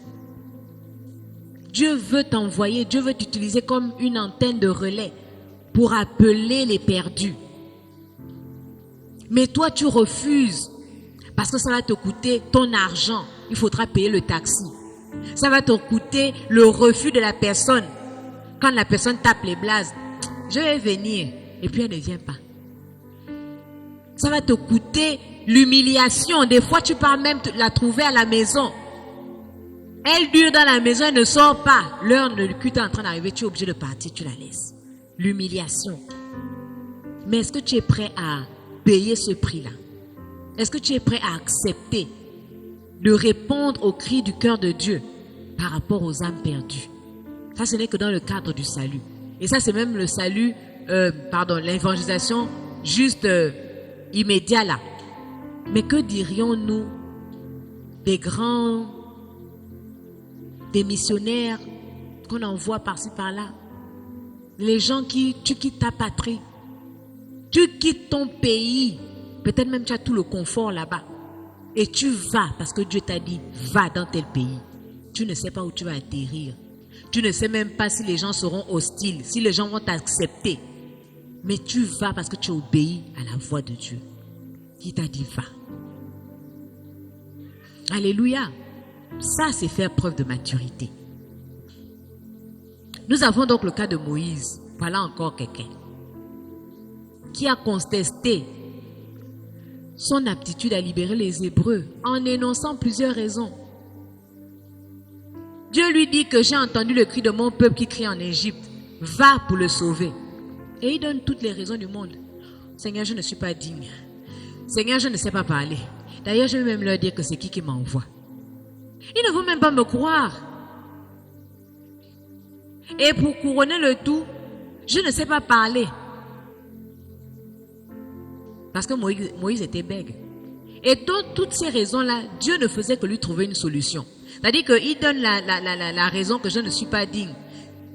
[SPEAKER 1] Dieu veut t'envoyer, Dieu veut t'utiliser comme une antenne de relais pour appeler les perdus. Mais toi, tu refuses parce que ça va te coûter ton argent. Il faudra payer le taxi. Ça va te coûter le refus de la personne. Quand la personne tape les blazes, je vais venir et puis elle ne vient pas. Ça va te coûter l'humiliation. Des fois, tu pars même la trouver à la maison. Elle dure dans la maison, elle ne sort pas. L'heure de culte est en train d'arriver, tu es obligé de partir, tu la laisses. L'humiliation. Mais est-ce que tu es prêt à payer ce prix-là? Est-ce que tu es prêt à accepter de répondre au cri du cœur de Dieu par rapport aux âmes perdues? Ça, ce n'est que dans le cadre du salut. Et ça, c'est même le salut, l'évangélisation juste immédiat là. Mais que dirions-nous des missionnaires qu'on envoie par-ci par-là? Les gens tu quittes ta patrie, tu quittes ton pays, peut-être même tu as tout le confort là-bas. Et tu vas, parce que Dieu t'a dit, va dans tel pays. Tu ne sais pas où tu vas atterrir. Tu ne sais même pas si les gens seront hostiles, si les gens vont t'accepter. Mais tu vas parce que tu obéis à la voix de Dieu. Qui t'a dit, va. Alléluia. Ça, c'est faire preuve de maturité. Nous avons donc le cas de Moïse. Voilà encore quelqu'un qui a contesté son aptitude à libérer les Hébreux en énonçant plusieurs raisons. Dieu lui dit que j'ai entendu le cri de mon peuple qui crie en Égypte. Va pour le sauver. Et il donne toutes les raisons du monde. Seigneur, je ne suis pas digne. Seigneur, je ne sais pas parler. D'ailleurs, je vais même leur dire que c'est qui m'envoie. Ils ne vont même pas me croire. Et pour couronner le tout, je ne sais pas parler. Parce que Moïse était bègue. Et dans toutes ces raisons-là, Dieu ne faisait que lui trouver une solution. C'est-à-dire qu'il donne la raison que je ne suis pas digne.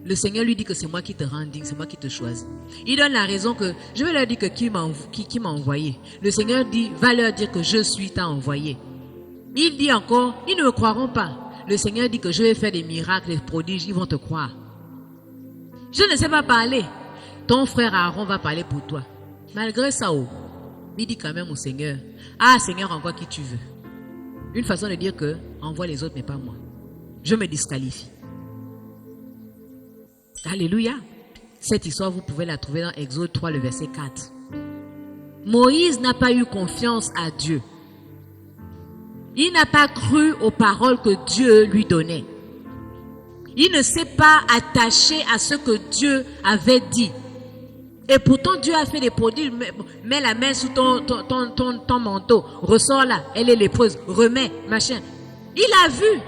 [SPEAKER 1] Le Seigneur lui dit que c'est moi qui te rends digne, c'est moi qui te choisis. Il donne la raison que je vais leur dire que qui m'a envoyé. Le Seigneur dit, va leur dire que je suis t'a envoyé. Il dit encore, ils ne me croiront pas. Le Seigneur dit que je vais faire des miracles, des prodiges, ils vont te croire. Je ne sais pas parler. Ton frère Aaron va parler pour toi. Malgré ça, il dit quand même au Seigneur, ah Seigneur, envoie qui tu veux. Une façon de dire que, envoie les autres, mais pas moi. Je me disqualifie. Alléluia. Cette histoire, vous pouvez la trouver dans Exode 3, le verset 4. Moïse n'a pas eu confiance à Dieu. Il n'a pas cru aux paroles que Dieu lui donnait. Il ne s'est pas attaché à ce que Dieu avait dit. Et pourtant, Dieu a fait des prodiges. Mets la main sous ton manteau. Ressors là. Elle est lépreuse. Remets, machin. Il a vu.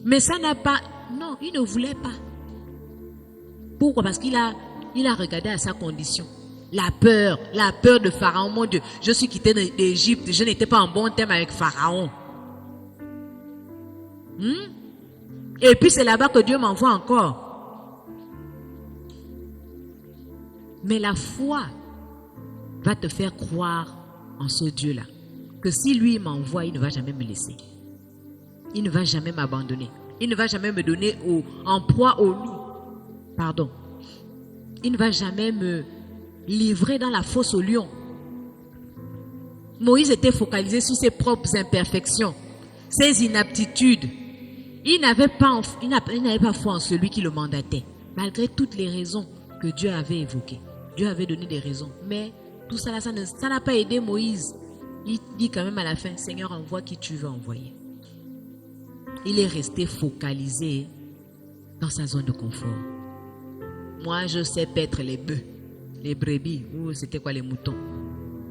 [SPEAKER 1] Mais ça n'a pas... Non, il ne voulait pas. Pourquoi? Parce qu'il a regardé à sa condition. La peur de Pharaon. Mon Dieu, je suis quitté d'Égypte. Je n'étais pas en bon terme avec Pharaon. Et puis c'est là-bas que Dieu m'envoie encore. Mais la foi va te faire croire en ce Dieu-là. Que si lui m'envoie, il ne va jamais me laisser. Il ne va jamais m'abandonner. Il ne va jamais me donner en proie au loup. Pardon. Il ne va jamais me livrer dans la fosse au lion. Moïse était focalisé sur ses propres imperfections, ses inaptitudes. Il n'avait pas foi en celui qui le mandatait, malgré toutes les raisons que Dieu avait évoquées. Dieu avait donné des raisons. Mais tout ça, ça n'a pas aidé Moïse. Il dit quand même à la fin, Seigneur, envoie qui tu veux envoyer. Il est resté focalisé dans sa zone de confort. Moi, je sais paître les bœufs, les brebis, ou c'était quoi les moutons.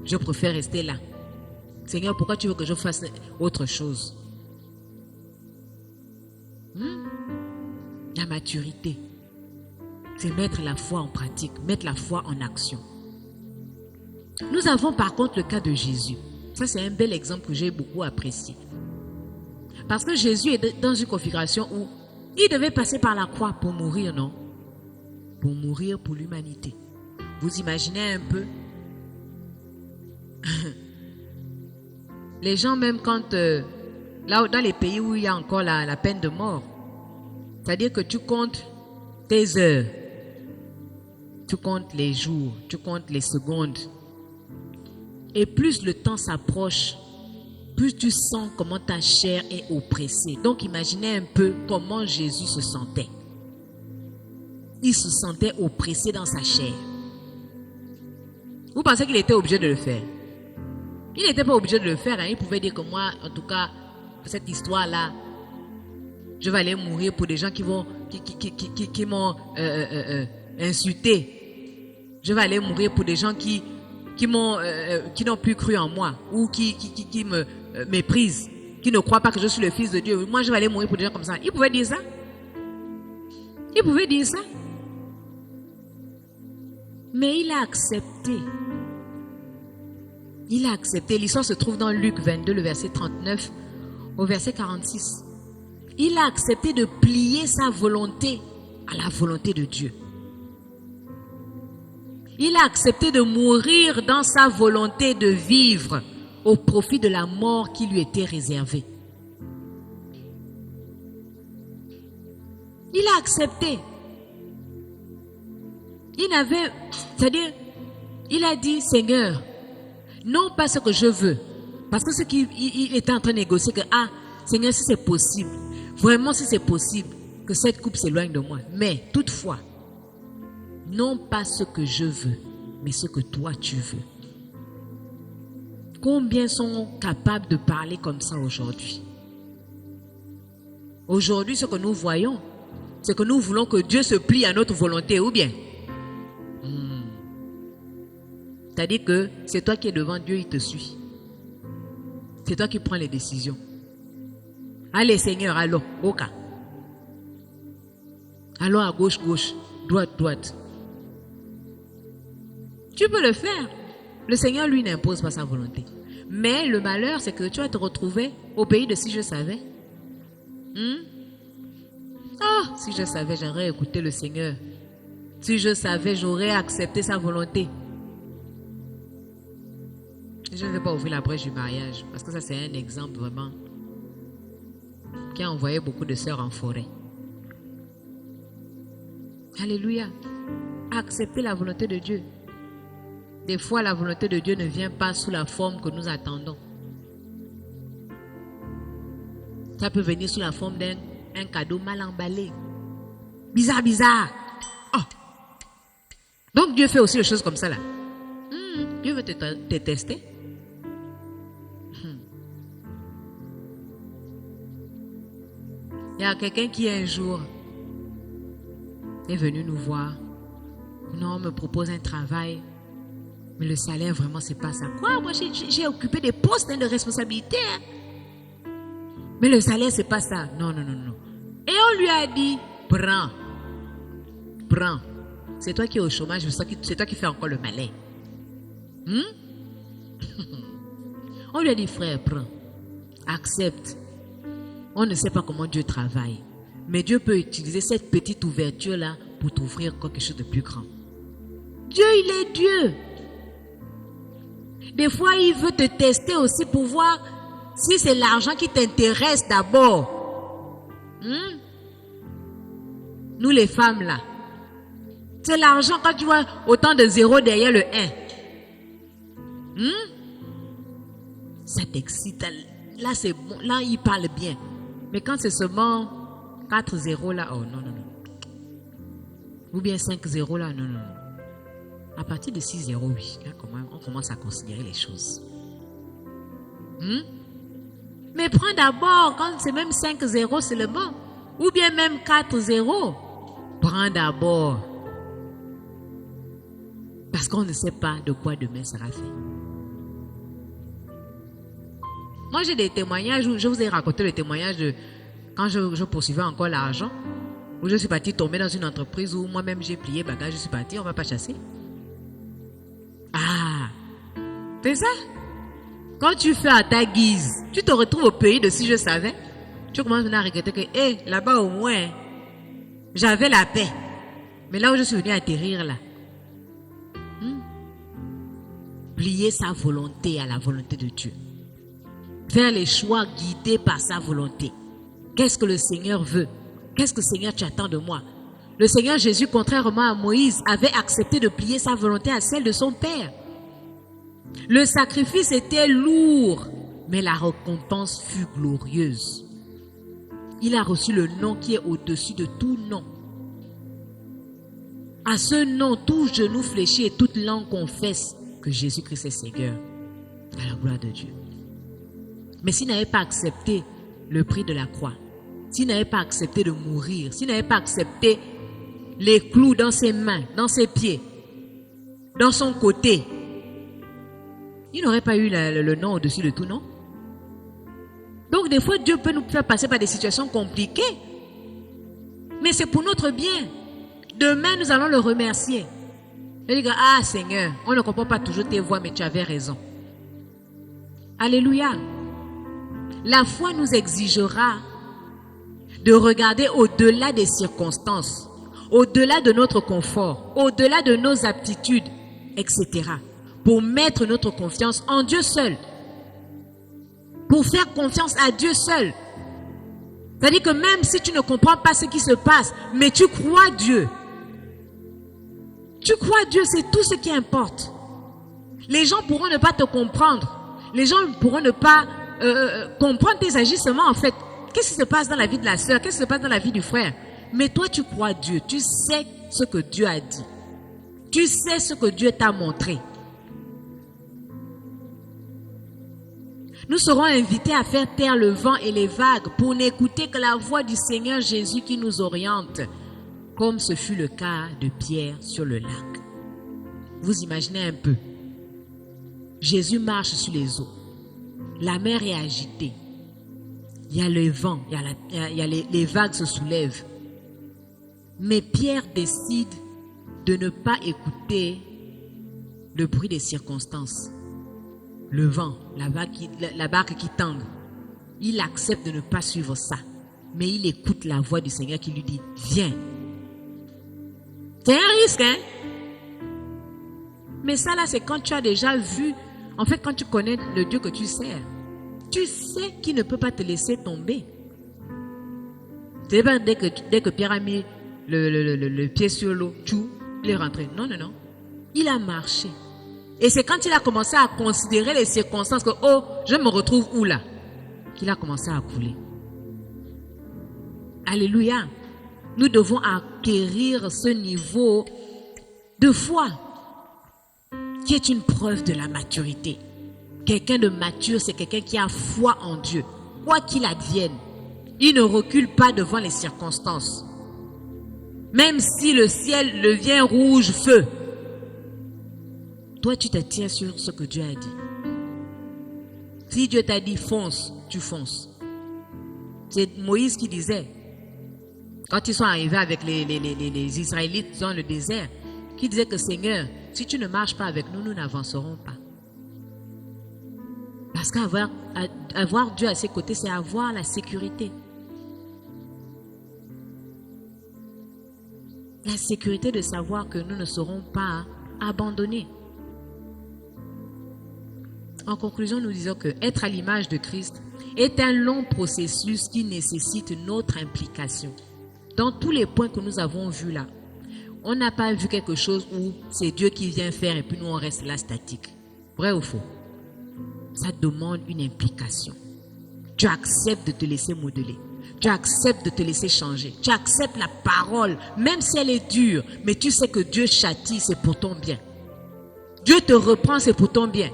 [SPEAKER 1] Je préfère rester là. Seigneur, pourquoi tu veux que je fasse autre chose? La maturité, c'est mettre la foi en pratique, mettre la foi en action. Nous avons par contre le cas de Jésus. Ça, c'est un bel exemple que j'ai beaucoup apprécié. Parce que Jésus est dans une configuration où il devait passer par la croix pour mourir, non? Pour mourir pour l'humanité. Vous imaginez un peu? Les gens, même quand... là, dans les pays où il y a encore la peine de mort, c'est-à-dire que tu comptes tes heures, tu comptes les jours, tu comptes les secondes. Et plus le temps s'approche, plus tu sens comment ta chair est oppressée. Donc imaginez un peu comment Jésus se sentait. Il se sentait oppressé dans sa chair. Vous pensez qu'il était obligé de le faire? Il n'était pas obligé de le faire. Hein. Il pouvait dire que moi, en tout cas, cette histoire-là, je vais aller mourir pour des gens qui m'ont insulté. Je vais aller mourir pour des gens qui n'ont plus cru en moi ou qui me méprisent, qui ne croient pas que je suis le fils de Dieu. Moi, je vais aller mourir pour des gens comme ça. Il pouvait dire ça. Il pouvait dire ça. Mais il a accepté. Il a accepté. L'histoire se trouve dans Luc 22, le verset 39 au verset 46. Il a accepté de plier sa volonté à la volonté de Dieu. Il a accepté de mourir dans sa volonté de vivre au profit de la mort qui lui était réservée. Il a accepté. C'est-à-dire, il a dit, Seigneur, non pas ce que je veux, parce que ce qu'il était en train de négocier, que, Seigneur, si c'est possible, vraiment si c'est possible, que cette coupe s'éloigne de moi. Mais toutefois, non pas ce que je veux, mais ce que toi tu veux. Combien sont capables de parler comme ça aujourd'hui? Aujourd'hui, ce que nous voyons, c'est que nous voulons que Dieu se plie à notre volonté, ou bien? C'est-à-dire que c'est toi qui es devant Dieu, il te suit. C'est toi qui prends les décisions. Allez Seigneur, allons, au cas. Allons à gauche, gauche, droite, droite. Tu peux le faire. Le Seigneur, lui, n'impose pas sa volonté. Mais le malheur, c'est que tu vas te retrouver au pays de si je savais. Si je savais, j'aurais écouté le Seigneur. Si je savais, j'aurais accepté sa volonté. Je ne vais pas ouvrir la brèche du mariage, parce que ça, c'est un exemple vraiment qui a envoyé beaucoup de sœurs en forêt. Alléluia. Accepter la volonté de Dieu. Des fois, la volonté de Dieu ne vient pas sous la forme que nous attendons. Ça peut venir sous la forme d'un cadeau mal emballé. Bizarre, bizarre. Donc Dieu fait aussi des choses comme ça là. Dieu veut te tester. Il y a quelqu'un qui un jour est venu nous voir. Non, on me propose un travail. Mais le salaire, vraiment, c'est pas ça. Quoi? Moi, j'ai occupé des postes de responsabilité. Mais le salaire, c'est pas ça. Non. Et on lui a dit, prends. C'est toi qui es au chômage, c'est toi qui fais encore le malin. On lui a dit, frère, prends. Accepte. On ne sait pas comment Dieu travaille. Mais Dieu peut utiliser cette petite ouverture-là pour t'ouvrir quelque chose de plus grand. Dieu, il est Dieu. Des fois, il veut te tester aussi pour voir si c'est l'argent qui t'intéresse d'abord. Nous, les femmes, là. C'est l'argent quand tu vois autant de zéros derrière le 1. Ça t'excite. Là, c'est bon. Là, il parle bien. Mais quand c'est seulement 4 zéros là, oh non. Ou bien 5 zéros là, non. À partir de 6 zéros, oui, là, on commence à considérer les choses. Mais prends d'abord, quand c'est même 5 zéros seulement, ou bien même 4 zéros, prends d'abord. Parce qu'on ne sait pas de quoi demain sera fait. Moi, j'ai des témoignages où je vous ai raconté le témoignage de quand je poursuivais encore l'argent, où je suis partie tomber dans une entreprise où moi-même j'ai plié bagage, je suis partie, on ne va pas chasser. C'est ça. Quand tu fais à ta guise, tu te retrouves au pays de si je savais, tu commences maintenant à regretter que, là-bas au moins, j'avais la paix. Mais là où je suis venue atterrir là, plier sa volonté à la volonté de Dieu. Faire les choix guidés par sa volonté. Qu'est-ce que le Seigneur veut? Qu'est-ce que le Seigneur t'attend de moi? Le Seigneur Jésus, contrairement à Moïse, avait accepté de plier sa volonté à celle de son Père. Le sacrifice était lourd, mais la récompense fut glorieuse. Il a reçu le nom qui est au-dessus de tout nom. À ce nom, tout genou fléchit et toute langue confesse que Jésus-Christ est Seigneur. À la gloire de Dieu. Mais s'il n'avait pas accepté le prix de la croix, s'il n'avait pas accepté de mourir, s'il n'avait pas accepté les clous dans ses mains, dans ses pieds, dans son côté, il n'aurait pas eu le nom au-dessus de tout, non? Donc des fois, Dieu peut nous faire passer par des situations compliquées, mais c'est pour notre bien. Demain, nous allons le remercier. Il dit, ah Seigneur, on ne comprend pas toujours tes voies, mais tu avais raison. Alléluia. La foi nous exigera de regarder au-delà des circonstances, au-delà de notre confort, au-delà de nos aptitudes, etc. Pour mettre notre confiance en Dieu seul. Pour faire confiance à Dieu seul. C'est-à-dire que même si tu ne comprends pas ce qui se passe, mais tu crois Dieu. Tu crois Dieu, c'est tout ce qui importe. Les gens pourront ne pas te comprendre. Les gens pourront ne pas comprendre tes agissements en fait. Qu'est-ce qui se passe dans la vie de la sœur? Qu'est-ce qui se passe dans la vie du frère? Mais toi, tu crois Dieu. Tu sais ce que Dieu a dit. Tu sais ce que Dieu t'a montré. Nous serons invités à faire taire le vent et les vagues pour n'écouter que la voix du Seigneur Jésus qui nous oriente, comme ce fut le cas de Pierre sur le lac. Vous imaginez un peu. Jésus marche sur les eaux. La mer est agitée. Il y a le vent, les vagues se soulèvent. Mais Pierre décide de ne pas écouter le bruit des circonstances. Le vent, la barque qui tangue. Il accepte de ne pas suivre ça. Mais il écoute la voix du Seigneur qui lui dit, viens. C'est un risque, hein? Mais ça là, c'est quand tu as déjà vu, en fait, quand tu connais le Dieu que tu sers. Tu sais qu'il ne peut pas te laisser tomber. C'est pas dès que Pierre a mis le pied sur l'eau, il est rentré. Non, non, non. Il a marché. Et c'est quand il a commencé à considérer les circonstances que, oh, je me retrouve où là? Qu'il a commencé à couler. Alléluia. Nous devons acquérir ce niveau de foi qui est une preuve de la maturité. Quelqu'un de mature, c'est quelqu'un qui a foi en Dieu. Quoi qu'il advienne, il ne recule pas devant les circonstances. Même si le ciel devient rouge feu, toi tu te tiens sur ce que Dieu a dit. Si Dieu t'a dit fonce, tu fonces. C'est Moïse qui disait, quand ils sont arrivés avec les Israélites dans le désert, qui disait que Seigneur, si tu ne marches pas avec nous, nous n'avancerons pas. Parce qu'avoir Dieu à ses côtés, c'est avoir la sécurité. La sécurité de savoir que nous ne serons pas abandonnés. En conclusion, nous disons que être à l'image de Christ est un long processus qui nécessite notre implication. Dans tous les points que nous avons vus là, on n'a pas vu quelque chose où c'est Dieu qui vient faire et puis nous on reste là statique. Vrai ou faux? Ça demande une implication. Tu acceptes de te laisser modeler. Tu acceptes de te laisser changer. Tu acceptes la parole, même si elle est dure, mais tu sais que Dieu châtie, c'est pour ton bien. Dieu te reprend, c'est pour ton bien.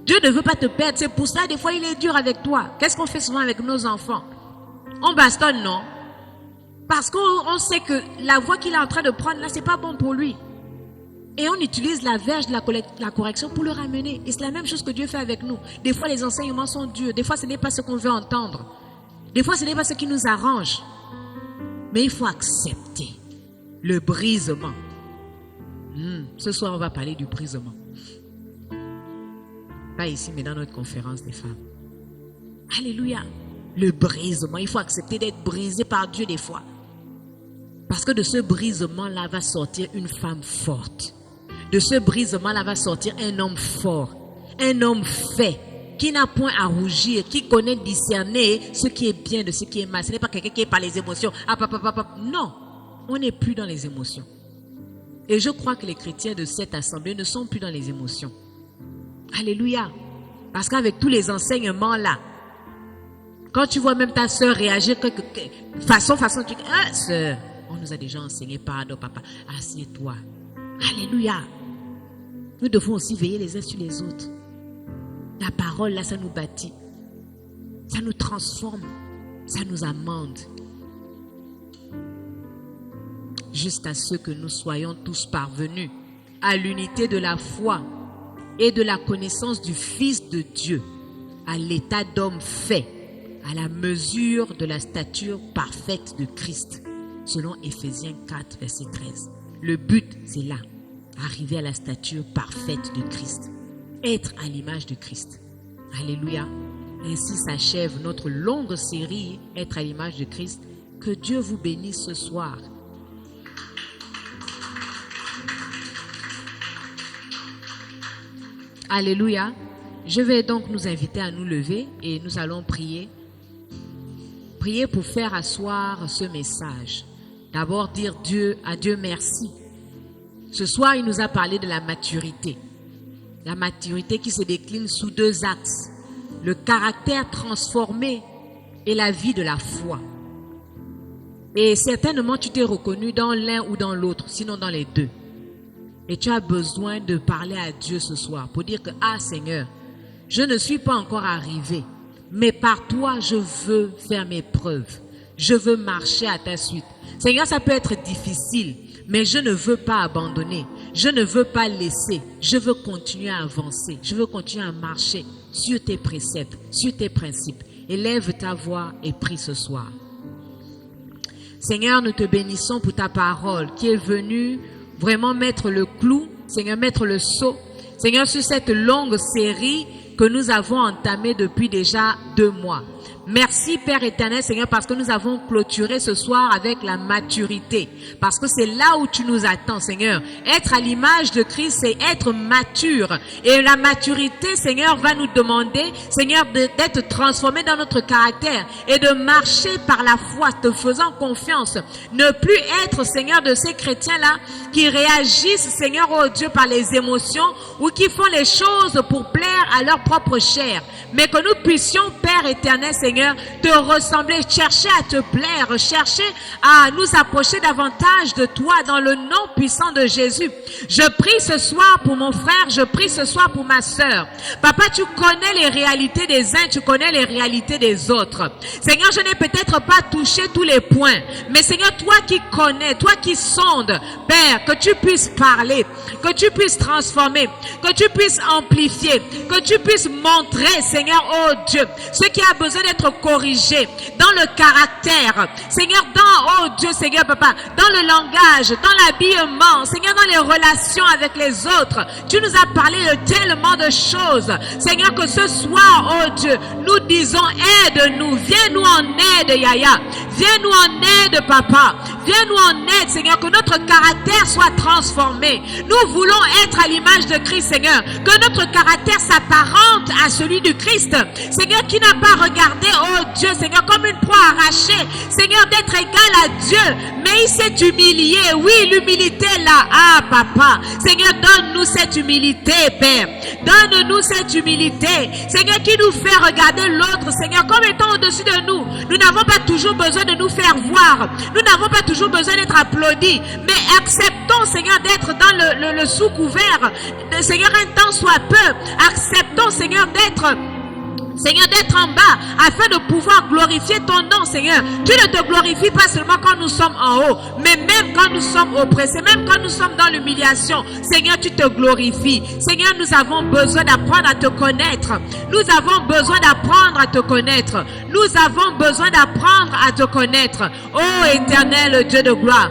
[SPEAKER 1] Dieu ne veut pas te perdre, c'est pour ça des fois il est dur avec toi. Qu'est-ce qu'on fait souvent avec nos enfants? On bastonne, non? Parce qu'on sait que la voie qu'il est en train de prendre là, c'est pas bon pour lui. Et on utilise la verge de la correction pour le ramener. Et c'est la même chose que Dieu fait avec nous. Des fois, les enseignements sont durs. Des fois, ce n'est pas ce qu'on veut entendre. Des fois, ce n'est pas ce qui nous arrange. Mais il faut accepter le brisement. Ce soir, on va parler du brisement. Pas ici, mais dans notre conférence des femmes. Alléluia. Le brisement. Il faut accepter d'être brisé par Dieu des fois. Parce que de ce brisement-là va sortir une femme forte. De ce brisement-là va sortir un homme fort. Un homme fait. Qui n'a point à rougir. Qui connaît discerner ce qui est bien de ce qui est mal. Ce n'est pas quelqu'un qui est par les émotions. Non. On n'est plus dans les émotions. Et je crois que les chrétiens de cette assemblée ne sont plus dans les émotions. Alléluia. Parce qu'avec tous les enseignements là, quand tu vois même ta soeur réagir façon, tu dis, ah soeur, on nous a déjà enseigné, pardon papa, assieds-toi. Alléluia. Nous devons aussi veiller les uns sur les autres. La parole, là, ça nous bâtit. Ça nous transforme. Ça nous amende. Juste à ce que nous soyons tous parvenus à l'unité de la foi et de la connaissance du Fils de Dieu, à l'état d'homme fait, à la mesure de la stature parfaite de Christ, selon Éphésiens 4, verset 13. Le but, c'est là, arriver à la stature parfaite de Christ, être à l'image de Christ. Alléluia. Ainsi s'achève notre longue série, être à l'image de Christ. Que Dieu vous bénisse ce soir. Alléluia. Je vais donc nous inviter à nous lever et nous allons prier. Prier pour faire asseoir ce message. D'abord dire à Dieu merci. Ce soir, il nous a parlé de la maturité. La maturité qui se décline sous deux axes. Le caractère transformé et la vie de la foi. Et certainement, tu t'es reconnu dans l'un ou dans l'autre, sinon dans les deux. Et tu as besoin de parler à Dieu ce soir pour dire que, ah Seigneur, je ne suis pas encore arrivé, mais par toi, je veux faire mes preuves. Je veux marcher à ta suite. Seigneur, ça peut être difficile, mais je ne veux pas abandonner. Je ne veux pas laisser. Je veux continuer à avancer. Je veux continuer à marcher sur tes préceptes, sur tes principes. Élève ta voix et prie ce soir. Seigneur, nous te bénissons pour ta parole qui est venue vraiment mettre le clou, Seigneur, mettre le sceau, Seigneur, sur cette longue série que nous avons entamée depuis déjà 2 mois. Merci Père éternel Seigneur parce que nous avons clôturé ce soir avec la maturité. Parce que c'est là où tu nous attends Seigneur. Être à l'image de Christ, c'est être mature. Et la maturité Seigneur va nous demander Seigneur d'être transformé dans notre caractère et de marcher par la foi, te faisant confiance. Ne plus être Seigneur de ces chrétiens-là qui réagissent Seigneur oh Dieu par les émotions ou qui font les choses pour plaire à leur propre chair. Mais que nous puissions Père éternel Seigneur te ressembler, chercher à te plaire, chercher à nous approcher davantage de toi dans le nom puissant de Jésus. Je prie ce soir pour mon frère, je prie ce soir pour ma sœur. Papa, tu connais les réalités des uns, tu connais les réalités des autres. Seigneur, je n'ai peut-être pas touché tous les points, mais Seigneur, toi qui connais, toi qui sondes, Père, que tu puisses parler, que tu puisses transformer, que tu puisses amplifier, que tu puisses montrer, Seigneur, oh Dieu, ce qui a besoin d'être corrigé dans le caractère, Seigneur, dans, oh Dieu, Seigneur, Papa, dans le langage, dans l'habillement, Seigneur, dans les relations avec les autres. Tu nous as parlé de tellement de choses, Seigneur, que ce soir, oh Dieu, nous disons, aide-nous, viens-nous en aide, Yaya, viens-nous en aide, Papa, viens-nous en aide, Seigneur, que notre caractère soit transformé. Nous voulons être à l'image de Christ, Seigneur, que notre caractère s'apparente à celui du Christ, Seigneur, qui n'a pas regardé, oh Dieu, Seigneur, comme une proie arrachée, Seigneur, d'être égal à Dieu, mais il s'est humilié. Oui, l'humilité là, ah Papa, Seigneur, donne-nous cette humilité, Père, donne-nous cette humilité, Seigneur, qui nous fait regarder l'autre, Seigneur, comme étant au-dessus de nous. Nous n'avons pas toujours besoin de nous faire voir, nous n'avons pas toujours besoin d'être applaudis, mais acceptons, Seigneur, d'être dans le sous-couvert, Seigneur, un temps soit peu, acceptons, Seigneur, d'être en bas, afin de pouvoir glorifier ton nom, Seigneur. Tu ne te glorifies pas seulement quand nous sommes en haut, mais même quand nous sommes oppressés, même quand nous sommes dans l'humiliation, Seigneur, tu te glorifies. Seigneur, nous avons besoin d'apprendre à te connaître. Nous avons besoin d'apprendre à te connaître. Nous avons besoin d'apprendre à te connaître. Oh éternel Dieu de gloire,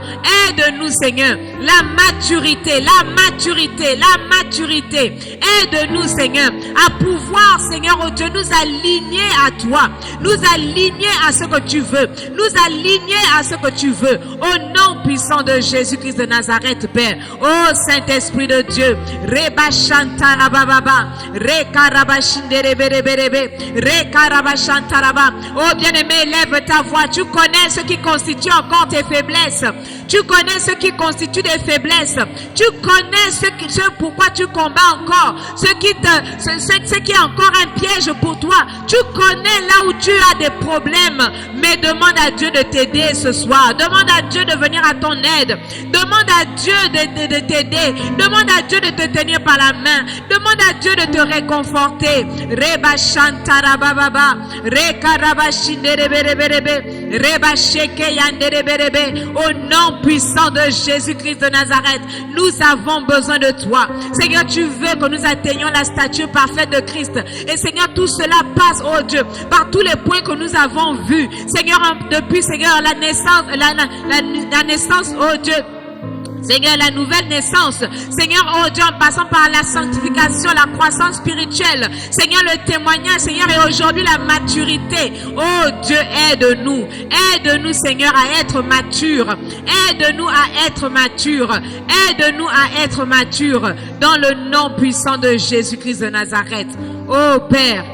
[SPEAKER 1] aide-nous, Seigneur. La maturité, la maturité, la maturité. Aide-nous, Seigneur, à pouvoir, Seigneur, oh Dieu, nous aligner à toi, nous aligner à ce que tu veux, nous aligner à ce que tu veux, au nom puissant de Jésus-Christ de Nazareth, Père. Oh Saint-Esprit de Dieu, Reba Shantarababa, Rekarabashindereberebe, Rekarabashantaraba. Oh bien-aimé, lève ta voix, tu connais ce qui constitue encore tes faiblesses, tu connais ce qui constitue des faiblesses, tu connais ce pourquoi tu combats encore, ce qui est encore un piège pour toi. Tu connais là où tu as des problèmes, mais demande à Dieu de t'aider ce soir. Demande à Dieu de venir à ton aide. Demande à Dieu de t'aider. Demande à Dieu de te tenir par la main. Demande à Dieu de te réconforter. Reba shantara baba, reka raba shindereberebe, reba sheke yandereberebe. Au nom puissant de Jésus-Christ de Nazareth, nous avons besoin de toi. Seigneur, tu veux que nous atteignions la stature parfaite de Christ. Et Seigneur, tout cela passe, oh Dieu, par tous les points que nous avons vus. Seigneur, depuis, Seigneur, la naissance, oh Dieu, Seigneur, la nouvelle naissance. Seigneur, oh Dieu, en passant par la sanctification, la croissance spirituelle. Seigneur, le témoignage, Seigneur, et aujourd'hui la maturité. Oh Dieu, aide-nous. Aide-nous, Seigneur, à être matures. Aide-nous à être matures. Aide-nous à être matures. Dans le nom puissant de Jésus-Christ de Nazareth. Oh Père,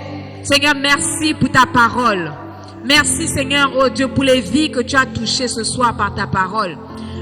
[SPEAKER 1] Seigneur, merci pour ta parole. Merci, Seigneur, oh Dieu, pour les vies que tu as touchées ce soir par ta parole.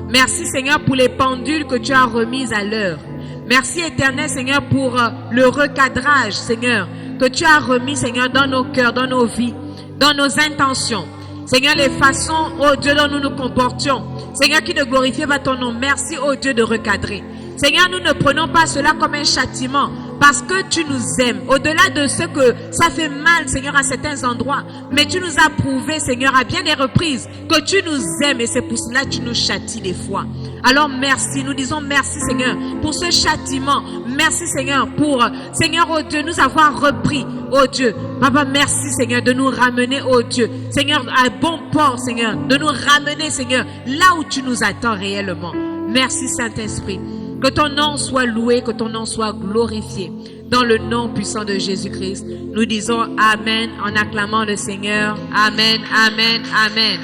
[SPEAKER 1] Merci, Seigneur, pour les pendules que tu as remises à l'heure. Merci, Éternel, Seigneur, pour le recadrage, Seigneur, que tu as remis, Seigneur, dans nos cœurs, dans nos vies, dans nos intentions. Seigneur, les façons, oh Dieu, dont nous nous comportions. Seigneur, qui ne glorifie pas ton nom. Merci, oh Dieu, de recadrer. Seigneur, nous ne prenons pas cela comme un châtiment parce que tu nous aimes. Au-delà de ce que ça fait mal, Seigneur, à certains endroits. Mais tu nous as prouvé, Seigneur, à bien des reprises que tu nous aimes et c'est pour cela que tu nous châties des fois. Alors merci, nous disons merci, Seigneur, pour ce châtiment. Merci, Seigneur, pour, Seigneur, oh Dieu, nous avoir repris, oh Dieu. Papa, merci, Seigneur, de nous ramener, oh Dieu. Seigneur, à bon port, Seigneur, de nous ramener, Seigneur, là où tu nous attends réellement. Merci, Saint-Esprit. Que ton nom soit loué, que ton nom soit glorifié. Dans le nom puissant de Jésus-Christ, nous disons Amen en acclamant le Seigneur. Amen, Amen, Amen.